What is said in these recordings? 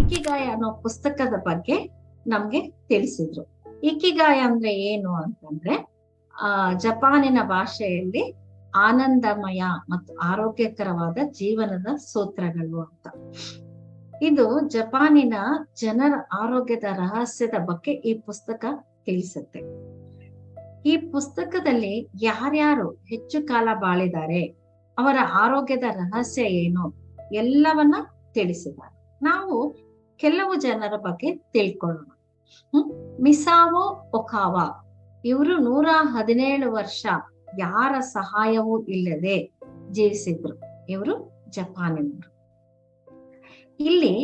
ಇಕಿಗಾಯ ಅನ್ನೋ ಪುಸ್ತಕದ ಬಗ್ಗೆ ನಮ್ಗೆ ತಿಳಿಸಿದ್ರು. ಇಕಿಗಾಯ ಅಂದ್ರೆ ಏನು ಅಂತಂದ್ರೆ ಜಪಾನಿನ ಭಾಷೆಯಲ್ಲಿ ಆನಂದಮಯ ಮತ್ತು ಆರೋಗ್ಯಕರವಾದ ಜೀವನದ ಸೂತ್ರಗಳು ಅಂತ. ಇದು ಜಪಾನಿನ ಜನರ ಆರೋಗ್ಯದ ರಹಸ್ಯದ ಬಗ್ಗೆ ಈ ಪುಸ್ತಕ ತಿಳಿಸುತ್ತೆ. ಈ ಪುಸ್ತಕದಲ್ಲಿ ಯಾರ್ಯಾರು ಹೆಚ್ಚು ಕಾಲ ಬಾಳಿದ್ದಾರೆ, ಅವರ ಆರೋಗ್ಯದ ರಹಸ್ಯ ಏನು ಎಲ್ಲವನ್ನ ತಿಳಿಸಿದ್ದಾರೆ. ನಾವು ಕೆಲವು ಜನರ ಬಗ್ಗೆ ತಿಳ್ಕೊಳ್ಳೋಣ. ಮಿಸಾವೋ ಒಕಾವಾ ಇವರು 117 ವರ್ಷ ಯಾರ ಸಹಾಯವೂ ಇಲ್ಲದೆ ಜೀವಿಸಿದ್ರು. ಇವರು ಜಪಾನಿನವರು. ಇಲ್ಲಿ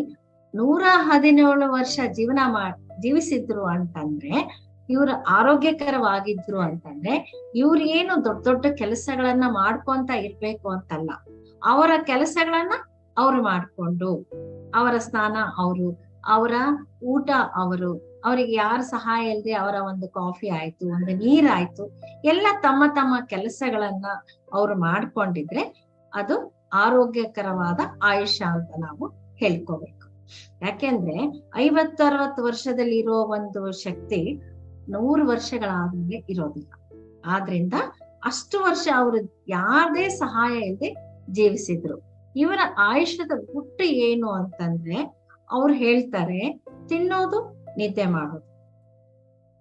117 ವರ್ಷ ಜೀವಿಸಿದ್ರು ಅಂತಂದ್ರೆ ಇವ್ರು ಆರೋಗ್ಯಕರವಾಗಿದ್ರು ಅಂತಂದ್ರೆ ಇವ್ರು ಏನು ದೊಡ್ಡ ದೊಡ್ಡ ಕೆಲಸಗಳನ್ನ ಮಾಡ್ಕೊಂತ ಇರ್ಬೇಕು ಅಂತಲ್ಲ. ಅವರ ಕೆಲಸಗಳನ್ನ ಅವ್ರು ಮಾಡ್ಕೊಂಡು, ಅವರ ಸ್ನಾನ ಅವರು, ಅವರ ಊಟ ಅವರು, ಅವರಿಗೆ ಯಾರ ಸಹಾಯ ಇಲ್ಲದೆ ಅವರ ಒಂದು ಕಾಫಿ ಆಯ್ತು, ಒಂದು ನೀರಾಯ್ತು, ಎಲ್ಲ ತಮ್ಮ ತಮ್ಮ ಕೆಲಸಗಳನ್ನ ಅವ್ರು ಮಾಡ್ಕೊಂಡಿದ್ರೆ ಅದು ಆರೋಗ್ಯಕರವಾದ ಆಯುಷ್ಯ ಅಂತ ನಾವು ಹೇಳ್ಕೋಬೇಕು. ಯಾಕೆಂದ್ರೆ 50-60 ವರ್ಷದಲ್ಲಿ ಇರೋ ಒಂದು ಶಕ್ತಿ 100 ವರ್ಷಗಳಾದ್ಮೇಲೆ ಇರೋದಿಲ್ಲ. ಆದ್ರಿಂದ ಅಷ್ಟು ವರ್ಷ ಅವರು ಯಾರದೇ ಸಹಾಯ ಇಲ್ಲದೆ ಜೀವಿಸಿದ್ರು. ಇವರ ಆಯುಷ್ಯದ ಗುಟ್ಟು ಏನು ಅಂತಂದ್ರೆ ಅವ್ರು ಹೇಳ್ತಾರೆ, ತಿನ್ನೋದು, ನಿದ್ದೆ ಮಾಡೋದು.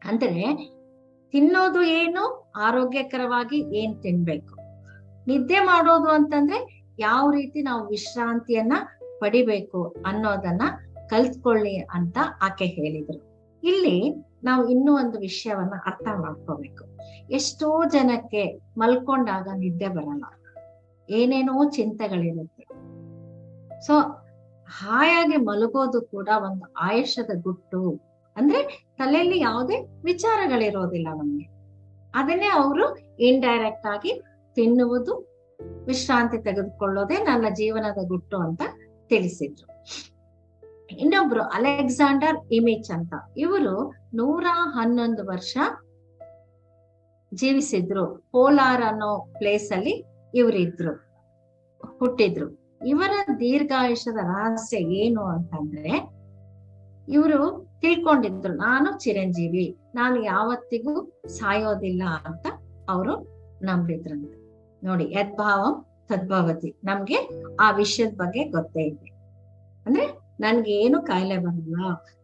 ಅಂದ್ರೆ ತಿನ್ನೋದು ಏನು, ಆರೋಗ್ಯಕರವಾಗಿ ಏನ್ ತಿನ್ಬೇಕು. ನಿದ್ದೆ ಮಾಡೋದು ಅಂತಂದ್ರೆ ಯಾವ ರೀತಿ ನಾವು ವಿಶ್ರಾಂತಿಯನ್ನ ಪಡಿಬೇಕು ಅನ್ನೋದನ್ನ ಕಲ್ತ್ಕೊಳ್ಳಿ ಅಂತ ಆಕೆ ಹೇಳಿದ್ರು. ಇಲ್ಲಿ ನಾವು ಇನ್ನೂ ಒಂದು ವಿಷಯವನ್ನ ಅರ್ಥ ಮಾಡ್ಕೋಬೇಕು. ಎಷ್ಟೋ ಜನಕ್ಕೆ ಮಲ್ಕೊಂಡಾಗ ನಿದ್ದೆ ಬರಲ್ಲ, ಏನೇನೋ ಚಿಂತೆಗಳಿರುತ್ತೆ. ಸೊ ಹಾಯಾಗಿ ಮಲಗೋದು ಕೂಡ ಒಂದು ಆಯುಷ್ಯದ ಗುಟ್ಟು. ಅಂದ್ರೆ ತಲೆಯಲ್ಲಿ ಯಾವುದೇ ವಿಚಾರಗಳಿರೋದಿಲ್ಲ ನಮ್ಗೆ. ಅದನ್ನೇ ಅವರು ಇಂಡೈರೆಕ್ಟ್ ಆಗಿ ತಿನ್ನುವುದು, ವಿಶ್ರಾಂತಿ ತೆಗೆದುಕೊಳ್ಳೋದೇ ನನ್ನ ಜೀವನದ ಗುಟ್ಟು ಅಂತ ತಿಳಿಸಿದ್ರು. ಇನ್ನೊಬ್ರು ಅಲೆಕ್ಸಾಂಡರ್ ಇಮಿಚ್ ಅಂತ, ಇವರು 111 ವರ್ಷ ಜೀವಿಸಿದ್ರು. ಪೋಲಾರ್ ಅನ್ನೋ ಪ್ಲೇಸ್ ಅಲ್ಲಿ ಇವರಿದ್ರು, ಹುಟ್ಟಿದ್ರು. ಇವರ ದೀರ್ಘಾಯುಷ್ಯದ ರಹಸ್ಯ ಏನು ಅಂತಂದ್ರೆ ಇವರು ತಿಳ್ಕೊಂಡಿದ್ರು, ನಾನು ಚಿರಂಜೀವಿ, ನಾನು ಯಾವತ್ತಿಗೂ ಸಾಯೋದಿಲ್ಲ ಅಂತ ಅವರು ನಂಬಿದ್ರಂತೆ. ನೋಡಿ, ಯದ್ಭಾವಂ ತದ್ಭವತಿ. ನಮ್ಗೆ ಆ ವಿಷಯದ ಬಗ್ಗೆ ಗೊತ್ತೇ ಇದೆ. ಅಂದ್ರೆ ನನ್ಗೆ ಏನು ಕಾಯಿಲೆ ಬರಲ್ಲ,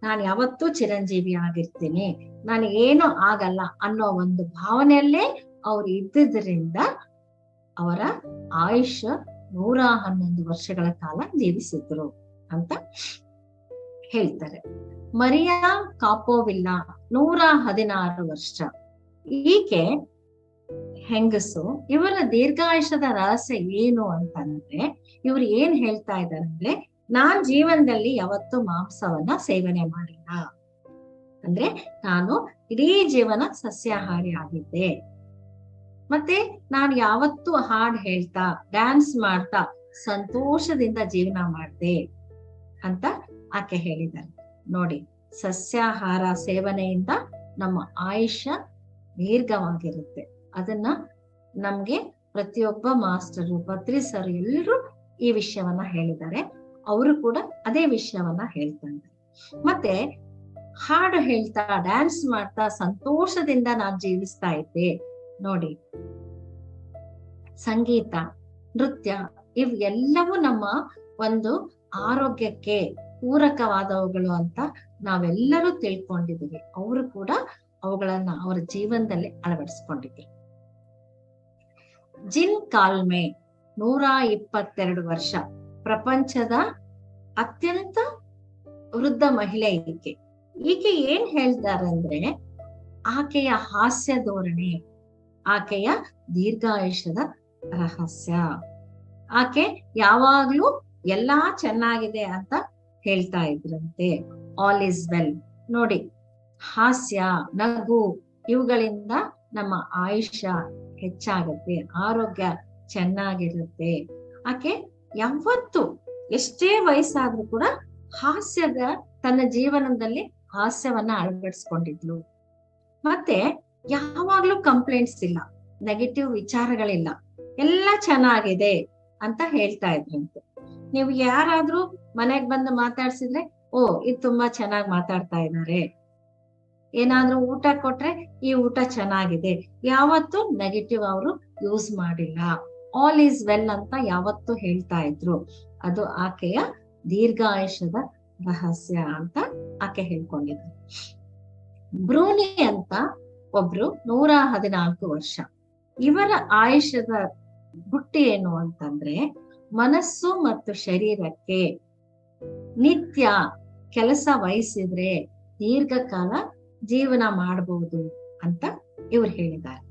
ನಾನು ಯಾವತ್ತೂ ಚಿರಂಜೀವಿ ಆಗಿರ್ತೀನಿ, ನನಗೇನು ಆಗಲ್ಲ ಅನ್ನೋ ಒಂದು ಭಾವನೆಯಲ್ಲೇ ಅವ್ರು ಇದ್ದಿದ್ರಿಂದ ಅವರ ಆಯುಷ್ಯ 111 ವರ್ಷಗಳ ಕಾಲ ಜೀವಿಸಿದ್ರು ಅಂತ ಹೇಳ್ತಾರೆ. ಮರಿಯಾ ಕಾಪೋವಿಲ್ಲ 116 ವರ್ಷ. ಈಕೆ ಹೆಂಗಸು. ಇವರ ದೀರ್ಘಾಯುಷ್ಯದ ರಹಸ್ಯ ಏನು ಅಂತಂದ್ರೆ ಇವ್ರು ಏನ್ ಹೇಳ್ತಾ ಇದ್ದಾರೆ ಅಂದ್ರೆ, ನಾನ್ ಜೀವನದಲ್ಲಿ ಯಾವತ್ತೂ ಮಾಂಸವನ್ನ ಸೇವನೆ ಮಾಡಿಲ್ಲ. ಅಂದ್ರೆ ನಾನು ಇಡೀ ಜೀವನ ಸಸ್ಯಾಹಾರಿ ಆಗಿದ್ದೆ. ಮತ್ತೆ ನಾನು ಯಾವತ್ತೂ ಹಾಡ್ ಹೇಳ್ತಾ, ಡ್ಯಾನ್ಸ್ ಮಾಡ್ತಾ ಸಂತೋಷದಿಂದ ಜೀವನ ಮಾಡ್ದೆ ಅಂತ ಆಕೆ ಹೇಳಿದ್ದಾರೆ. ನೋಡಿ, ಸಸ್ಯಾಹಾರ ಸೇವನೆಯಿಂದ ನಮ್ಮ ಆಯುಷ್ಯ ದೀರ್ಘವಾಗಿರುತ್ತೆ. ಅದನ್ನ ನಮ್ಗೆ ಪ್ರತಿಯೊಬ್ಬ ಮಾಸ್ಟರು, ಪತ್ರಿ ಸರ್ ಎಲ್ಲರೂ ಈ ವಿಷಯವನ್ನ ಹೇಳಿದ್ದಾರೆ. ಅವರು ಕೂಡ ಅದೇ ವಿಷಯವನ್ನ ಹೇಳ್ತಾ ಇದ್ದಾರೆ. ಮತ್ತೆ ಹಾಡು ಹೇಳ್ತಾ, ಡ್ಯಾನ್ಸ್ ಮಾಡ್ತಾ ಸಂತೋಷದಿಂದ ನಾನು ಜೀವಿಸ್ತಾ ಇದ್ದೆ. ನೋಡಿ, ಸಂಗೀತ, ನೃತ್ಯ ಇವ್ ಎಲ್ಲವೂ ನಮ್ಮ ಒಂದು ಆರೋಗ್ಯಕ್ಕೆ ಪೂರಕವಾದವುಗಳು ಅಂತ ನಾವೆಲ್ಲರೂ ತಿಳ್ಕೊಂಡಿದ್ದೀವಿ. ಅವರು ಕೂಡ ಅವುಗಳನ್ನ ಅವರ ಜೀವನದಲ್ಲಿ ಅಳವಡಿಸ್ಕೊಂಡಿದ್ರು. ಜಿನ್ ಕಾಲ್ಮೆ 122 ವರ್ಷ, ಪ್ರಪಂಚದ ಅತ್ಯಂತ ವೃದ್ಧ ಮಹಿಳೆ ಈಕೆ. ಈಕೆ ಏನ್ ಹೇಳ್ತಾರೆ ಅಂದ್ರೆ ಆಕೆಯ ಹಾಸ್ಯ ಧೋರಣೆ, ಆಕೆಯ ದೀರ್ಘಾಯುಷ್ಯದ ರಹಸ್ಯ. ಆಕೆ ಯಾವಾಗ್ಲೂ ಎಲ್ಲಾ ಚೆನ್ನಾಗಿದೆ ಅಂತ ಹೇಳ್ತಾ ಇದ್ರಂತೆ. All is well. ನೋಡಿ, ಹಾಸ್ಯ, ನಗು ಇವುಗಳಿಂದ ನಮ್ಮ ಆಯುಷ್ಯ ಹೆಚ್ಚಾಗುತ್ತೆ, ಆರೋಗ್ಯ ಚೆನ್ನಾಗಿರುತ್ತೆ. ಆಕೆ ಯಾವತ್ತು ಎಷ್ಟೇ ವಯಸ್ಸಾದ್ರೂ ಕೂಡ ಹಾಸ್ಯದ ತನ್ನ ಜೀವನದಲ್ಲಿ ಹಾಸ್ಯವನ್ನ ಅಳವಡಿಸ್ಕೊಂಡಿದ್ಲು. ಮತ್ತೆ ಯಾವಾಗ್ಲೂ ಕಂಪ್ಲೇಂಟ್ಸ್ ಇಲ್ಲ, ನೆಗೆಟಿವ್ ವಿಚಾರಗಳಿಲ್ಲ, ಎಲ್ಲ ಚೆನ್ನಾಗಿದೆ ಅಂತ ಹೇಳ್ತಾ ಇದ್ರಂತೆ. ನೀವು ಯಾರಾದ್ರೂ ಮನೆಗ್ ಬಂದು ಮಾತಾಡ್ಸಿದ್ರೆ ಓ, ಇದು ತುಂಬಾ ಚೆನ್ನಾಗಿ ಮಾತಾಡ್ತಾ ಇದ್ದಾರೆ, ಏನಾದ್ರೂ ಊಟ ಕೊಟ್ರೆ ಈ ಊಟ ಚೆನ್ನಾಗಿದೆ, ಯಾವತ್ತು ನೆಗೆಟಿವ್ ಅವರು ಯೂಸ್ ಮಾಡಿಲ್ಲ, ಆಲ್ ಈಸ್ ವೆಲ್ ಅಂತ ಯಾವತ್ತು ಹೇಳ್ತಾ ಇದ್ರು. ಅದು ಆಕೆಯ ದೀರ್ಘಾಯುಷ್ಯದ ರಹಸ್ಯ ಅಂತ ಆಕೆ ಹೇಳ್ಕೊಂಡಿದ್ರು. ಬ್ರೂನಿ ಅಂತ ಒಬ್ರು 114 ವರ್ಷ. ಇವರ ಆಯುಷ್ಯದ ಗುಟ್ಟಿ ಏನು ಅಂತಂದ್ರೆ, ಮನಸ್ಸು ಮತ್ತು ಶರೀರಕ್ಕೆ ನಿತ್ಯ ಕೆಲಸ ವಹಿಸಿದ್ರೆ ದೀರ್ಘಕಾಲ ಜೀವನ ಮಾಡಬಹುದು ಅಂತ ಇವ್ರು ಹೇಳಿದ್ದಾರೆ.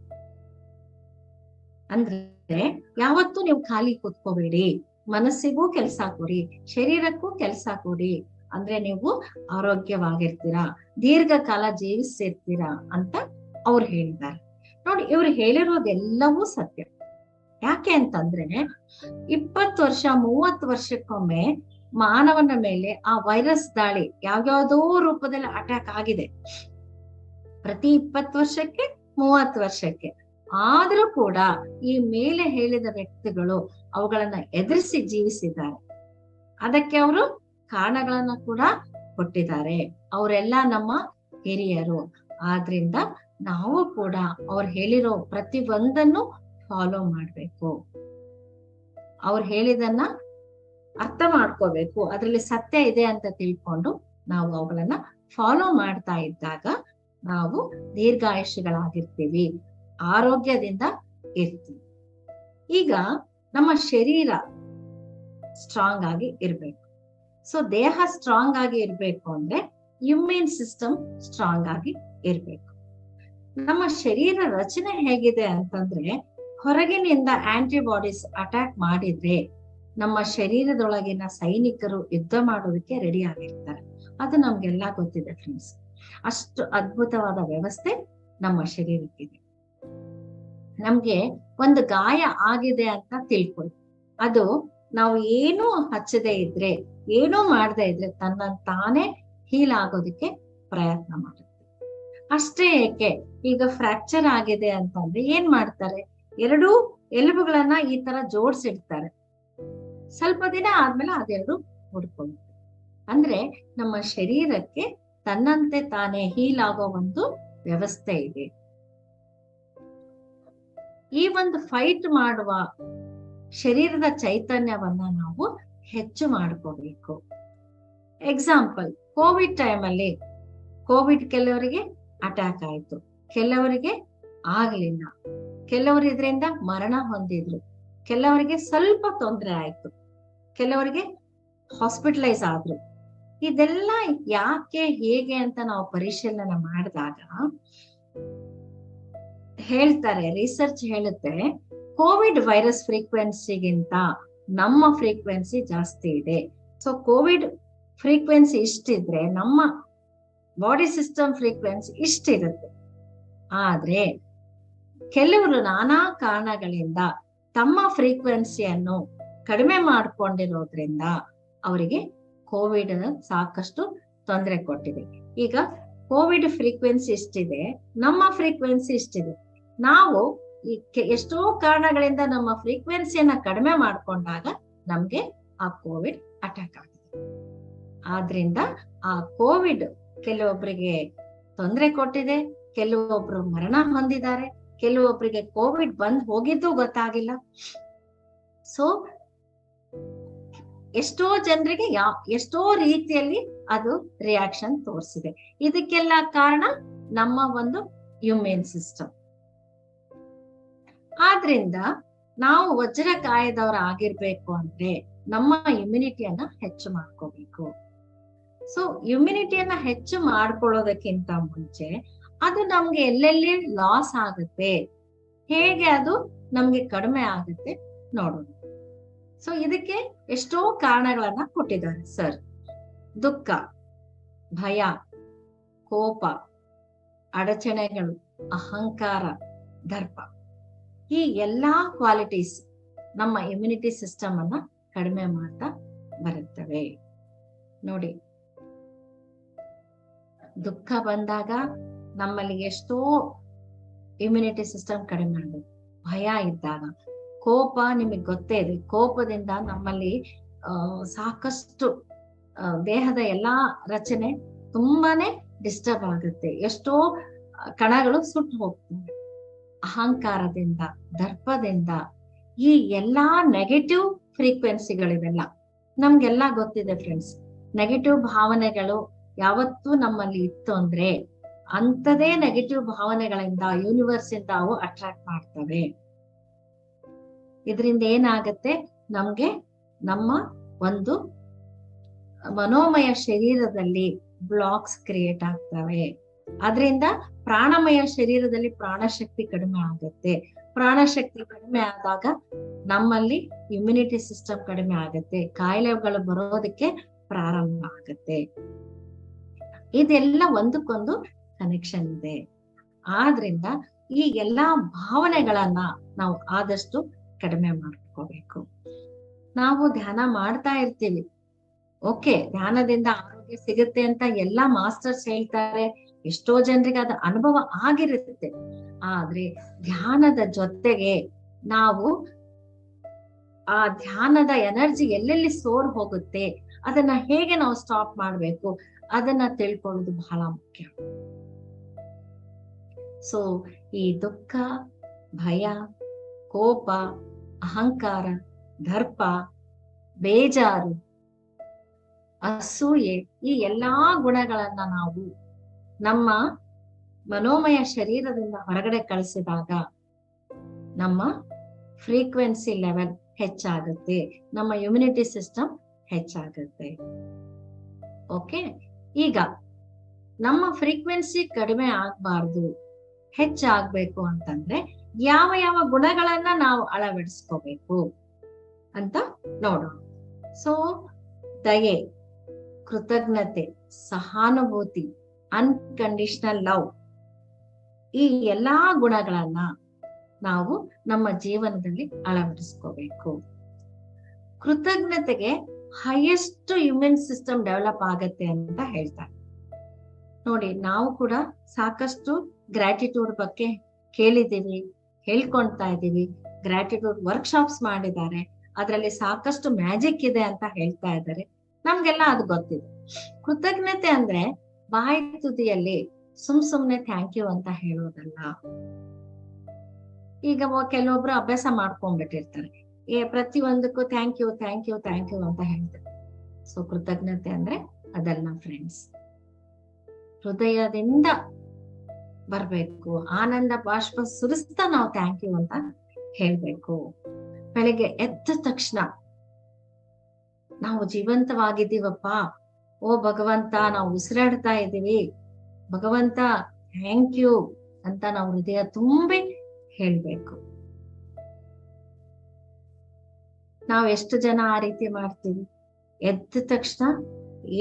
ಅಂದ್ರೆ ಯಾವತ್ತೂ ನೀವು ಖಾಲಿ ಕೂತ್ಕೋಬೇಡಿ, ಮನಸ್ಸಿಗೂ ಕೆಲಸ ಕೊಡಿ, ಶರೀರಕ್ಕೂ ಕೆಲಸ ಕೊಡಿ, ಅಂದ್ರೆ ನೀವು ಆರೋಗ್ಯವಾಗಿರ್ತೀರಾ, ದೀರ್ಘಕಾಲ ಜೀವಿಸಿರ್ತೀರಾ ಅಂತ ಅವ್ರು ಹೇಳಿದ್ದಾರೆ. ನೋಡಿ, ಇವ್ರು ಹೇಳಿರೋದೆಲ್ಲವೂ ಸತ್ಯ. ಯಾಕೆ ಅಂತಂದ್ರೆ 20 ವರ್ಷ 30 ವರ್ಷಕ್ಕೊಮ್ಮೆ ಮಾನವನ ಮೇಲೆ ಆ ವೈರಸ್ ದಾಳಿ ಯಾವ್ಯಾವ್ದೋ ರೂಪದಲ್ಲಿ ಅಟ್ಯಾಕ್ ಆಗಿದೆ, ಪ್ರತಿ 20 ವರ್ಷಕ್ಕೆ 30 ವರ್ಷಕ್ಕೆ. ಆದ್ರೂ ಕೂಡ ಈ ಮೇಲೆ ಹೇಳಿದ ವ್ಯಕ್ತಿಗಳು ಅವುಗಳನ್ನ ಎದುರಿಸಿ ಜೀವಿಸಿದ್ದಾರೆ. ಅದಕ್ಕೆ ಅವರು ಕಾರಣಗಳನ್ನ ಕೂಡ ಕೊಟ್ಟಿದ್ದಾರೆ. ಅವರೆಲ್ಲ ನಮ್ಮ ಹಿರಿಯರು. ಆದ್ರಿಂದ ನಾವು ಕೂಡ ಅವ್ರು ಹೇಳಿರೋ ಪ್ರತಿ ಒಂದನ್ನು ಫಾಲೋ ಮಾಡ್ಬೇಕು, ಅವ್ರು ಹೇಳಿದನ್ನ ಅರ್ಥ ಮಾಡ್ಕೋಬೇಕು, ಅದ್ರಲ್ಲಿ ಸತ್ಯ ಇದೆ ಅಂತ ತಿಳ್ಕೊಂಡು ನಾವು ಅವುಗಳನ್ನ ಫಾಲೋ ಮಾಡ್ತಾ ಇದ್ದಾಗ ನಾವು ದೀರ್ಘಾಯುಷ್ಯಗಳಾಗಿರ್ತೀವಿ, ಆರೋಗ್ಯದಿಂದ ಇರ್ತೀವಿ. ಈಗ ನಮ್ಮ ಶರೀರ ಸ್ಟ್ರಾಂಗ್ ಆಗಿ ಇರ್ಬೇಕು. ಸೊ ದೇಹ ಸ್ಟ್ರಾಂಗ್ ಆಗಿ ಇರ್ಬೇಕು ಅಂದ್ರೆ ಇಮ್ಯೂನ್ ಸಿಸ್ಟಮ್ ಸ್ಟ್ರಾಂಗ್ ಆಗಿ ಇರ್ಬೇಕು. ನಮ್ಮ ಶರೀರ ರಚನೆ ಹೇಗಿದೆ ಅಂತಂದ್ರೆ, ಹೊರಗಿನಿಂದ ಆಂಟಿಬಾಡೀಸ್ ಅಟ್ಯಾಕ್ ಮಾಡಿದ್ರೆ ನಮ್ಮ ಶರೀರದೊಳಗಿನ ಸೈನಿಕರು ಯುದ್ಧ ಮಾಡೋದಕ್ಕೆ ರೆಡಿ ಆಗಿರ್ತಾರೆ. ಅದು ನಮ್ಗೆಲ್ಲ ಗೊತ್ತಿದೆ ಫ್ರೆಂಡ್ಸ್. ಅಷ್ಟು ಅದ್ಭುತವಾದ ವ್ಯವಸ್ಥೆ ನಮ್ಮ ಶರೀರಕ್ಕಿದೆ. ನಮ್ಗೆ ಒಂದು ಗಾಯ ಆಗಿದೆ ಅಂತ ತಿಳ್ಕೊಳ್ಳಿ, ಅದು ನಾವು ಏನೂ ಹಚ್ಚದೆ ಇದ್ರೆ, ಏನೂ ಮಾಡದೆ ಇದ್ರೆ ತನ್ನ ತಾನೇ ಹೀಲ್ ಆಗೋದಕ್ಕೆ ಪ್ರಯತ್ನ ಮಾಡುತ್ತೆ. ಅಷ್ಟೇ ಏಕೆ, ಈಗ ಫ್ರಾಕ್ಚರ್ ಆಗಿದೆ ಅಂತಂದ್ರೆ ಏನ್ ಮಾಡ್ತಾರೆ, ಎರಡೂ ಎಲುಬುಗಳನ್ನ ಈ ತರ ಜೋಡ್ಸಿಡ್ತಾರೆ, ಸ್ವಲ್ಪ ದಿನ ಆದ್ಮೇಲೆ ಅದೆರಡು ಹುಡ್ಕೊಳ್ಳುತ್ತೆ. ಅಂದ್ರೆ ನಮ್ಮ ಶರೀರಕ್ಕೆ ತನ್ನಂತೆ ತಾನೇ ಹೀಲ್ ಆಗೋ ಒಂದು ವ್ಯವಸ್ಥೆ ಇದೆ. ಈ ಒಂದು ಫೈಟ್ ಮಾಡುವ ಶರೀರದ ಚೈತನ್ಯವನ್ನ ನಾವು ಹೆಚ್ಚು ಮಾಡ್ಕೋಬೇಕು. ಎಕ್ಸಾಂಪಲ್, ಕೋವಿಡ್ ಟೈಮಲ್ಲಿ ಕೋವಿಡ್ ಕೆಲವರಿಗೆ ಅಟ್ಯಾಕ್ ಆಯ್ತು, ಕೆಲವರಿಗೆ ಆಗ್ಲಿಲ್ಲ, ಕೆಲವರು ಇದರಿಂದ ಮರಣ ಹೊಂದಿದ್ರು, ಕೆಲವರಿಗೆ ಸ್ವಲ್ಪ ತೊಂದರೆ ಆಯ್ತು, ಕೆಲವರಿಗೆ ಹಾಸ್ಪಿಟಲೈಸ್ ಆದ್ರು. ಇದೆಲ್ಲ ಯಾಕೆ ಹೇಗೆ ಅಂತ ನಾವು ಪರಿಶೀಲನೆ ಮಾಡಿದಾಗ ಹೇಳ್ತಾರೆ, ರಿಸರ್ಚ್ ಹೇಳುತ್ತೆ, ಕೋವಿಡ್ ವೈರಸ್ ಫ್ರೀಕ್ವೆನ್ಸಿಗಿಂತ ನಮ್ಮ ಫ್ರೀಕ್ವೆನ್ಸಿ ಜಾಸ್ತಿ ಇದೆ. ಸೊ ಕೋವಿಡ್ ಫ್ರೀಕ್ವೆನ್ಸಿ ಇಷ್ಟಿದ್ರೆ ನಮ್ಮ ಬಾಡಿ ಸಿಸ್ಟಮ್ ಫ್ರೀಕ್ವೆನ್ಸಿ ಇಷ್ಟಿರುತ್ತೆ. ಆದ್ರೆ ಕೆಲವರು ನಾನಾ ಕಾರಣಗಳಿಂದ ತಮ್ಮ ಫ್ರೀಕ್ವೆನ್ಸಿಯನ್ನು ಕಡಿಮೆ ಮಾಡ್ಕೊಂಡಿರೋದ್ರಿಂದ ಅವರಿಗೆ ಕೋವಿಡ್ ಸಾಕಷ್ಟು ತೊಂದರೆ ಕೊಟ್ಟಿದೆ. ಈಗ ಕೋವಿಡ್ ಫ್ರೀಕ್ವೆನ್ಸಿ ಇಷ್ಟಿದೆ, ನಮ್ಮ ಫ್ರೀಕ್ವೆನ್ಸಿ ಇಷ್ಟಿದೆ. ನಾವು ಎಷ್ಟೋ ಕಾರಣಗಳಿಂದ ನಮ್ಮ ಫ್ರೀಕ್ವೆನ್ಸಿಯನ್ನ ಕಡಿಮೆ ಮಾಡ್ಕೊಂಡಾಗ ನಮ್ಗೆ ಆ ಕೋವಿಡ್ ಅಟ್ಯಾಕ್ ಆಗಿದೆ. ಆದ್ರಿಂದ ಆ ಕೋವಿಡ್ ಕೆಲವೊಬ್ಬರಿಗೆ ತೊಂದರೆ ಕೊಟ್ಟಿದೆ, ಕೆಲವೊಬ್ರು ಮರಣ ಹೊಂದಿದ್ದಾರೆ, ಕೆಲವೊಬ್ಬರಿಗೆ ಕೋವಿಡ್ ಬಂದ್ ಹೋಗಿದ್ದು ಗೊತ್ತಾಗಿಲ್ಲ. ಸೊ ಎಷ್ಟೋ ಜನರಿಗೆ ಎಷ್ಟೋ ರೀತಿಯಲ್ಲಿ ಅದು ರಿಯಾಕ್ಷನ್ ತೋರಿಸಿದೆ. ಇದಕ್ಕೆಲ್ಲ ಕಾರಣ ನಮ್ಮ ಒಂದು ಇಮ್ಯೂನ್ ಸಿಸ್ಟಮ್. ಆದ್ರಿಂದ ನಾವು ವಜ್ರಕಾಯದವ್ರ ಆಗಿರ್ಬೇಕು ಅಂದ್ರೆ ನಮ್ಮ ಇಮ್ಯುನಿಟಿಯನ್ನ ಹೆಚ್ಚು ಮಾಡ್ಕೋಬೇಕು. ಸೊ ಇಮ್ಯುನಿಟಿಯನ್ನ ಹೆಚ್ಚು ಮಾಡ್ಕೊಳ್ಳೋದಕ್ಕಿಂತ ಮುಂಚೆ ಅದು ನಮ್ಗೆ ಎಲ್ಲೆಲ್ಲಿ ಲಾಸ್ ಆಗುತ್ತೆ, ಹೇಗೆ ಅದು ನಮ್ಗೆ ಕಡಿಮೆ ಆಗುತ್ತೆ ನೋಡೋಣ. ಸೊ ಇದಕ್ಕೆ ಎಷ್ಟೋ ಕಾರಣಗಳನ್ನ ಕೊಟ್ಟಿದ್ದಾರೆ ಸರ್. ದುಃಖ, ಭಯ, ಕೋಪ, ಅಡಚಣೆಗಳು, ಅಹಂಕಾರ, ದರ್ಪ, ಈ ಎಲ್ಲಾ ಕ್ವಾಲಿಟೀಸ್ ನಮ್ಮ ಇಮ್ಯುನಿಟಿ ಸಿಸ್ಟಮ್ ಅನ್ನ ಕಡಿಮೆ ಮಾಡ್ತಾ ಬರುತ್ತವೆ. ನೋಡಿ, ದುಃಖ ಬಂದಾಗ ನಮ್ಮಲ್ಲಿ ಎಷ್ಟೋ ಇಮ್ಯುನಿಟಿ ಸಿಸ್ಟಮ್ ಕಡಿಮೆ ಆಗುತ್ತೆ. ಭಯ ಇದ್ದಾಗ, ಕೋಪ ನಿಮಗೆ ಗೊತ್ತೇ ಇದೆ, ಕೋಪದಿಂದ ನಮ್ಮಲ್ಲಿ ಸಾಕಷ್ಟು ದೇಹದ ಎಲ್ಲಾ ರಚನೆ ತುಂಬಾನೇ ಡಿಸ್ಟರ್ಬ್ ಆಗುತ್ತೆ. ಎಷ್ಟೋ ಕಣಗಳು ಸುಟ್ಟು ಹೋಗ್ತವೆ ಅಹಂಕಾರದಿಂದ, ದರ್ಪದಿಂದ. ಈ ಎಲ್ಲಾ ನೆಗೆಟಿವ್ ಫ್ರೀಕ್ವೆನ್ಸಿಗಳಿವೆಲ್ಲ ನಮ್ಗೆಲ್ಲಾ ಗೊತ್ತಿದೆ ಫ್ರೆಂಡ್ಸ್. ನೆಗೆಟಿವ್ ಭಾವನೆಗಳು ಯಾವತ್ತೂ ನಮ್ಮಲ್ಲಿ ಇತ್ತು ಅಂದ್ರೆ ಅಂಥದೇ ನೆಗೆಟಿವ್ ಭಾವನೆಗಳಿಂದ ಯೂನಿವರ್ಸ್ ಇಂದ ಅವು ಅಟ್ರಾಕ್ಟ್ ಮಾಡ್ತವೆ. ಇದರಿಂದ ಏನಾಗತ್ತೆ, ನಮ್ಗೆ ನಮ್ಮ ಒಂದು ಮನೋಮಯ ಶರೀರದಲ್ಲಿ ಬ್ಲಾಕ್ಸ್ ಕ್ರಿಯೇಟ್ ಆಗ್ತವೆ. ಅದರಿಂದ ಪ್ರಾಣಮಯ ಶರೀರದಲ್ಲಿ ಪ್ರಾಣಶಕ್ತಿ ಕಡಿಮೆ ಆಗುತ್ತೆ. ಪ್ರಾಣಶಕ್ತಿ ಕಡಿಮೆ ಆದಾಗ ನಮ್ಮಲ್ಲಿ ಇಮ್ಯುನಿಟಿ ಸಿಸ್ಟಮ್ ಕಡಿಮೆ ಆಗುತ್ತೆ, ಕಾಯಿಲೆಗಳು ಬರೋದಕ್ಕೆ ಪ್ರಾರಂಭ ಆಗುತ್ತೆ. ಇದೆಲ್ಲ ಒಂದಕ್ಕೊಂದು ಕನೆಕ್ಷನ್ ಇದೆ. ಆದ್ರಿಂದ ಈ ಎಲ್ಲಾ ಭಾವನೆಗಳನ್ನ ನಾವು ಆದಷ್ಟು ಕಡಿಮೆ ಮಾಡ್ಕೋಬೇಕು. ನಾವು ಧ್ಯಾನ ಮಾಡ್ತಾ ಇರ್ತೀವಿ, ಓಕೆ, ಧ್ಯಾನದಿಂದ ಆರೋಗ್ಯ ಸಿಗುತ್ತೆ ಅಂತ ಎಲ್ಲಾ ಮಾಸ್ಟರ್ಸ್ ಹೇಳ್ತಾರೆ, ಎಷ್ಟೋ ಜನರಿಗೆ ಅದ ಅನುಭವ ಆಗಿರುತ್ತೆ. ಆದ್ರೆ ಧ್ಯಾನದ ಜೊತೆಗೆ ನಾವು ಆ ಧ್ಯಾನದ ಎನರ್ಜಿ ಎಲ್ಲೆಲ್ಲಿ ಸೋರ್ ಹೋಗುತ್ತೆ, ಅದನ್ನ ಹೇಗೆ ನಾವು ಸ್ಟಾಪ್ ಮಾಡ್ಬೇಕು, ಅದನ್ನ ತಿಳ್ಕೊಳ್ಳೋದು ಬಹಳ ಮುಖ್ಯ. ಸೊ ಈ ದುಃಖ, ಭಯ, ಕೋಪ, ಅಹಂಕಾರ, ದರ್ಪ, ಬೇಜಾರು, ಅಸೂಯೆ, ಈ ಎಲ್ಲಾ ಗುಣಗಳನ್ನ ನಾವು ನಮ್ಮ ಮನೋಮಯ ಶರೀರದಿಂದ ಹೊರಗಡೆ ಕಳಿಸಿದಾಗ ನಮ್ಮ ಫ್ರೀಕ್ವೆನ್ಸಿ ಲೆವೆಲ್ ಹೆಚ್ಚಾಗುತ್ತೆ, ನಮ್ಮ ಇಮ್ಯುನಿಟಿ ಸಿಸ್ಟಮ್ ಹೆಚ್ಚಾಗುತ್ತೆ. ಓಕೆ, ಈಗ ನಮ್ಮ ಫ್ರೀಕ್ವೆನ್ಸಿ ಕಡಿಮೆ ಆಗ್ಬಾರ್ದು, ಹೆಚ್ಚಾಗ್ಬೇಕು ಅಂತಂದ್ರೆ ಯಾವ ಯಾವ ಗುಣಗಳನ್ನ ನಾವು ಅಳವಡಿಸ್ಕೋಬೇಕು ಅಂತ ನೋಡೋಣ. ಸೊ ದಯೆ, ಕೃತಜ್ಞತೆ, ಸಹಾನುಭೂತಿ, ಅನ್ಕಂಡೀಷನಲ್ ಲವ್, ಈ ಎಲ್ಲಾ ಗುಣಗಳನ್ನ ನಾವು ನಮ್ಮ ಜೀವನದಲ್ಲಿ ಅಳವಡಿಸ್ಕೋಬೇಕು. ಕೃತಜ್ಞತೆಗೆ ಹೈಯೆಸ್ಟ್ ಇಮ್ಯೂನ್ ಸಿಸ್ಟಮ್ ಡೆವಲಪ್ ಆಗತ್ತೆ ಅಂತ ಹೇಳ್ತಾರೆ. ನೋಡಿ, ನಾವು ಕೂಡ ಸಾಕಷ್ಟು ಗ್ರಾಟಿಟ್ಯೂಡ್ ಬಗ್ಗೆ ಕೇಳಿದೀವಿ, ಹೇಳ್ಕೊಳ್ತಾ ಇದ್ದೀವಿ. ಗ್ರಾಟಿಟ್ಯೂಡ್ ವರ್ಕ್ಶಾಪ್ಸ್ ಮಾಡಿದ್ದಾರೆ, ಅದರಲ್ಲಿ ಸಾಕಷ್ಟು ಮ್ಯಾಜಿಕ್ ಇದೆ ಅಂತ ಹೇಳ್ತಾ ಇದ್ದಾರೆ. ನಮ್ಗೆಲ್ಲ ಅದು ಗೊತ್ತಿದೆ. ಕೃತಜ್ಞತೆ ಅಂದ್ರೆ ಬಾಯಿ ತುದಿಯಲ್ಲಿ ಸುಮ್ನೆ ಥ್ಯಾಂಕ್ ಯು ಅಂತ ಹೇಳೋದಲ್ಲ. ಈಗ ಕೆಲವೊಬ್ರು ಅಭ್ಯಾಸ ಮಾಡ್ಕೊಂಡ್ಬಿಟ್ಟಿರ್ತಾರೆ, ಪ್ರತಿಯೊಂದಕ್ಕೂ thank you thank you thank you ಅಂತ ಹೇಳ್ತಾರೆ. ಸೊ ಕೃತಜ್ಞತೆ ಅಂದ್ರೆ ಅದಲ್ಲ ಫ್ರೆಂಡ್ಸ್, ಹೃದಯದಿಂದ ಬರ್ಬೇಕು, ಆನಂದ ಬಾಷ್ಪ ಸುರಿಸ್ತಾ ನಾವು ಥ್ಯಾಂಕ್ ಯು ಅಂತ ಹೇಳ್ಬೇಕು. ಬೆಳಿಗ್ಗೆ ಎದ್ದ ತಕ್ಷಣ ನಾವು ಜೀವಂತವಾಗಿದ್ದೀವಪ್ಪ, ಓ ಭಗವಂತ ನಾವು ಉಸಿರಾಡ್ತಾ ಇದ್ದೀವಿ, ಭಗವಂತ ಥ್ಯಾಂಕ್ ಯು ಅಂತ ನಾವು ಹೃದಯ ತುಂಬಿ ಹೇಳ್ಬೇಕು. ನಾವ್ ಎಷ್ಟು ಜನ ಆ ರೀತಿ ಮಾಡ್ತೀವಿ? ಎದ್ದ ತಕ್ಷಣ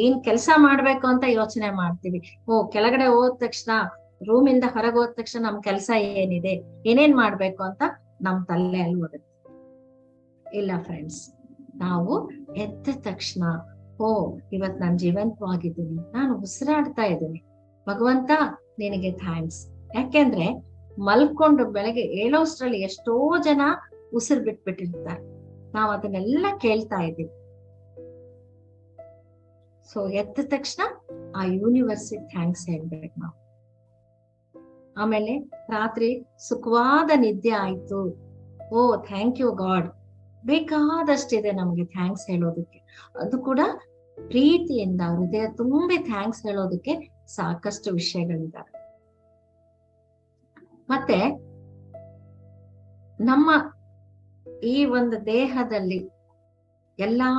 ಏನ್ ಕೆಲಸ ಮಾಡ್ಬೇಕು ಅಂತ ಯೋಚನೆ ಮಾಡ್ತೀವಿ. ಕೆಳಗಡೆ ಹೋದ ತಕ್ಷಣ, ರೂಮಿಂದ ಹೊರಗೆ ಹೋದ ತಕ್ಷಣ ನಮ್ ಕೆಲ್ಸ ಏನಿದೆ, ಏನೇನ್ ಮಾಡ್ಬೇಕು ಅಂತ ನಮ್ ತಲೆಯಲ್ಲಿ ಓಡುತ್ತೆ. ಇಲ್ಲ ಫ್ರೆಂಡ್ಸ್, ನಾವು ಎದ್ದ ತಕ್ಷಣ ಇವತ್ ನಾನು ಜೀವಂತವಾಗಿದ್ದೀನಿ, ನಾನು ಉಸಿರಾಡ್ತಾ ಇದ್ದೀನಿ, ಭಗವಂತ ನಿನಗೆ ಥ್ಯಾಂಕ್ಸ್. ಯಾಕೆಂದ್ರೆ ಮಲ್ಕೊಂಡು ಬೆಳಗ್ಗೆ ಏಳೋಷ್ಟ್ರಲ್ಲಿ ಎಷ್ಟೋ ಜನ ಉಸಿರು ಬಿಟ್ಬಿಟ್ಟಿರ್ತಾರೆ, ನಾವ್ ಅದನ್ನೆಲ್ಲ ಕೇಳ್ತಾ ಇದ್ದೀವಿ. ಸೊ ಎದ್ದ ತಕ್ಷಣ ಆ ಯೂನಿವರ್ಸಿಗೆ ಥ್ಯಾಂಕ್ಸ್ ಹೇಳ್ಬೇಕು ನಾವು. ಆಮೇಲೆ ರಾತ್ರಿ ಸುಖವಾದ ನಿದ್ದೆ ಆಯ್ತು, ಥ್ಯಾಂಕ್ ಯು ಗಾಡ್. ಬೇಕಾದಷ್ಟಿದೆ ನಮ್ಗೆ ಥ್ಯಾಂಕ್ಸ್ ಹೇಳೋದಕ್ಕೆ. ಅದು ಕೂಡ ಪ್ರೀತಿಯಿಂದ ಹೃದಯ ತುಂಬಿ ಥ್ಯಾಂಕ್ಸ್ ಹೇಳೋದಕ್ಕೆ ಸಾಕಷ್ಟು ವಿಷಯಗಳಿದ್ದಾವೆ. ಮತ್ತೆ ನಮ್ಮ ಈ ಒಂದು ದೇಹದಲ್ಲಿ ಎಲ್ಲಾ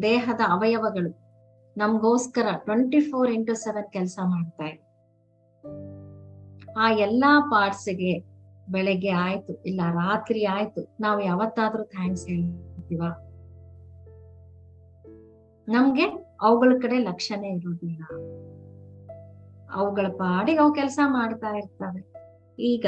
ದೇಹದ ಅವಯವಗಳು ನಮ್ಗೋಸ್ಕರ 24x7 ಕೆಲಸ ಮಾಡ್ತಾ ಇದೆ. ಆ ಎಲ್ಲಾ ಪಾರ್ಟ್ಸ್ಗೆ ಬೆಳಗ್ಗೆ ಆಯ್ತು ಇಲ್ಲ ರಾತ್ರಿ ಆಯ್ತು, ನಾವು ಯಾವತ್ತಾದ್ರೂ ಥ್ಯಾಂಕ್ಸ್ ಹೇಳ್ತೀವ? ನಮ್ಗೆ ಅವುಗಳ ಕಡೆ ಲಕ್ಷ್ಯನೇ ಇರೋದಿಲ್ಲ, ಅವುಗಳ ಪಾಡಿಗೆ ಅವು ಕೆಲಸ ಮಾಡ್ತಾ ಇರ್ತವೆ. ಈಗ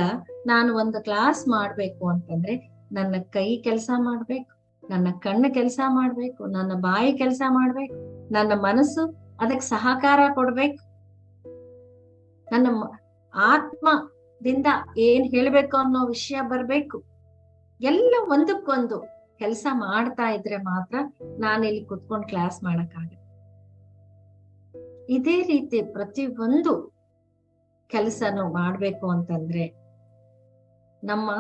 ನಾನು ಒಂದು ಕ್ಲಾಸ್ ಮಾಡ್ಬೇಕು ಅಂತಂದ್ರೆ ನನ್ನ ಕೈ ಕೆಲಸ ಮಾಡ್ಬೇಕು, ನನ್ನ ಕಣ್ಣು ಕೆಲಸ ಮಾಡ್ಬೇಕು, ನನ್ನ ಬಾಯಿ ಕೆಲಸ ಮಾಡ್ಬೇಕು, ನನ್ನ ಮನಸ್ಸು ಅದಕ್ಕೆ ಸಹಕಾರ ಕೊಡ್ಬೇಕು, ನನ್ನ ಆತ್ಮದಿಂದ ಏನ್ ಹೇಳ್ಬೇಕು ಅನ್ನೋ ವಿಷಯ ಬರ್ಬೇಕು. ಎಲ್ಲ ಒಂದಕ್ಕೊಂದು ಕೆಲಸ ಮಾಡ್ತಾ ಇದ್ರೆ ಮಾತ್ರ ನಾನು ಇಲ್ಲಿ ಕುತ್ಕೊಂಡು ಕ್ಲಾಸ್ ಮಾಡಕ್ಕಾಗತ್ತೆ. ಇದೇ ರೀತಿ ಪ್ರತಿಯೊಂದು ಕೆಲಸನು ಮಾಡ್ಬೇಕು ಅಂತಂದ್ರೆ ನಮ್ಮ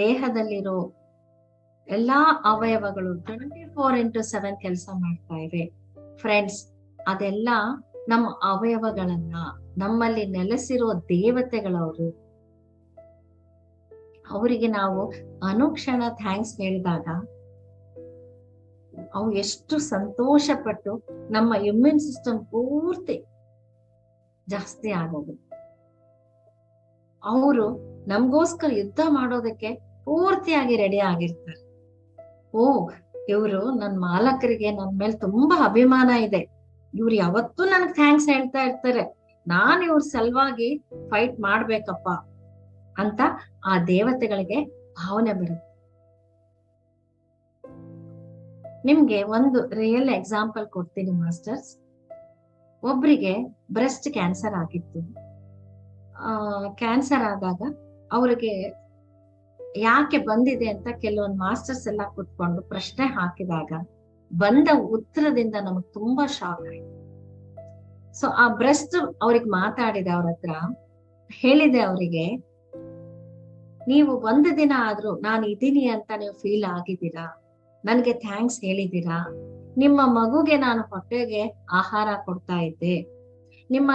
ದೇಹದಲ್ಲಿರೋ ಎಲ್ಲಾ ಅವಯವಗಳು 24x7 ಕೆಲಸ ಮಾಡ್ತಾ ಇವೆ ಫ್ರೆಂಡ್ಸ್. ಅದೆಲ್ಲ ನಮ್ಮ ಅವಯವಗಳನ್ನ, ನಮ್ಮಲ್ಲಿ ನೆಲೆಸಿರೋ ದೇವತೆಗಳವರು, ಅವರಿಗೆ ನಾವು ಅನುಕ್ಷಣ ಥ್ಯಾಂಕ್ಸ್ ಹೇಳಿದಾಗ ಅವು ಎಷ್ಟು ಸಂತೋಷ ಪಟ್ಟು ನಮ್ಮ ಇಮ್ಯೂನ್ ಸಿಸ್ಟಮ್ ಪೂರ್ತಿ ಜಾಸ್ತಿ ಆಗೋದು. ಅವರು ನಮ್ಗೋಸ್ಕರ ಯುದ್ಧ ಮಾಡೋದಕ್ಕೆ ಪೂರ್ತಿಯಾಗಿ ರೆಡಿ ಆಗಿರ್ತಾರೆ. ಓ, ಇವ್ರು ನನ್ ಮಾಲಕರಿಗೆ ನನ್ ಮೇಲೆ ತುಂಬಾ ಅಭಿಮಾನ ಇದೆ, ಇವ್ರು ಯಾವತ್ತೂ ನನ್ಗ್ ಥ್ಯಾಂಕ್ಸ್ ಹೇಳ್ತಾ ಇರ್ತಾರೆ, ನಾನ್ ಇವ್ರ ಸಲುವಾಗಿ ಫೈಟ್ ಮಾಡ್ಬೇಕಪ್ಪ ಅಂತ ಆ ದೇವತೆಗಳಿಗೆ ಭಾವನೆ ಬರುತ್ತೆ. ನಿಮ್ಗೆ ಒಂದು ರಿಯಲ್ ಎಕ್ಸಾಂಪಲ್ ಕೊಡ್ತೀನಿ ಮಾಸ್ಟರ್ಸ್. ಒಬ್ರಿಗೆ ಬ್ರೆಸ್ಟ್ ಕ್ಯಾನ್ಸರ್ ಆಗಿತ್ತು. ಕ್ಯಾನ್ಸರ್ ಆದಾಗ ಅವ್ರಿಗೆ ಯಾಕೆ ಬಂದಿದೆ ಅಂತ ಕೆಲವೊಂದು ಮಾಸ್ಟರ್ಸ್ ಎಲ್ಲ ಕುತ್ಕೊಂಡು ಪ್ರಶ್ನೆ ಹಾಕಿದಾಗ ಬಂದ ಉತ್ತರದಿಂದ ನಮಗ್ ತುಂಬಾ ಶಾಕ್ ಆಯ್ತು. ಸೊ ಆ ಬ್ರೆಸ್ಟ್ ಅವ್ರಿಗೆ ಮಾತಾಡಿದೆ, ಅವ್ರ ಹತ್ರ ಹೇಳಿದೆ ಅವರಿಗೆ, ನೀವು ಒಂದು ದಿನ ಆದ್ರೂ ನಾನು ಇದೀನಿ ಅಂತ ನೀವು ಫೀಲ್ ಆಗಿದ್ದೀರಾ, ನನ್ಗೆ ಥ್ಯಾಂಕ್ಸ್ ಹೇಳಿದೀರಾ, ನಿಮ್ಮ ಮಗುಗೆ ನಾನು ಹೊಟ್ಟೆಗೆ ಆಹಾರ ಕೊಡ್ತಾ ಇದ್ದೆ, ನಿಮ್ಮ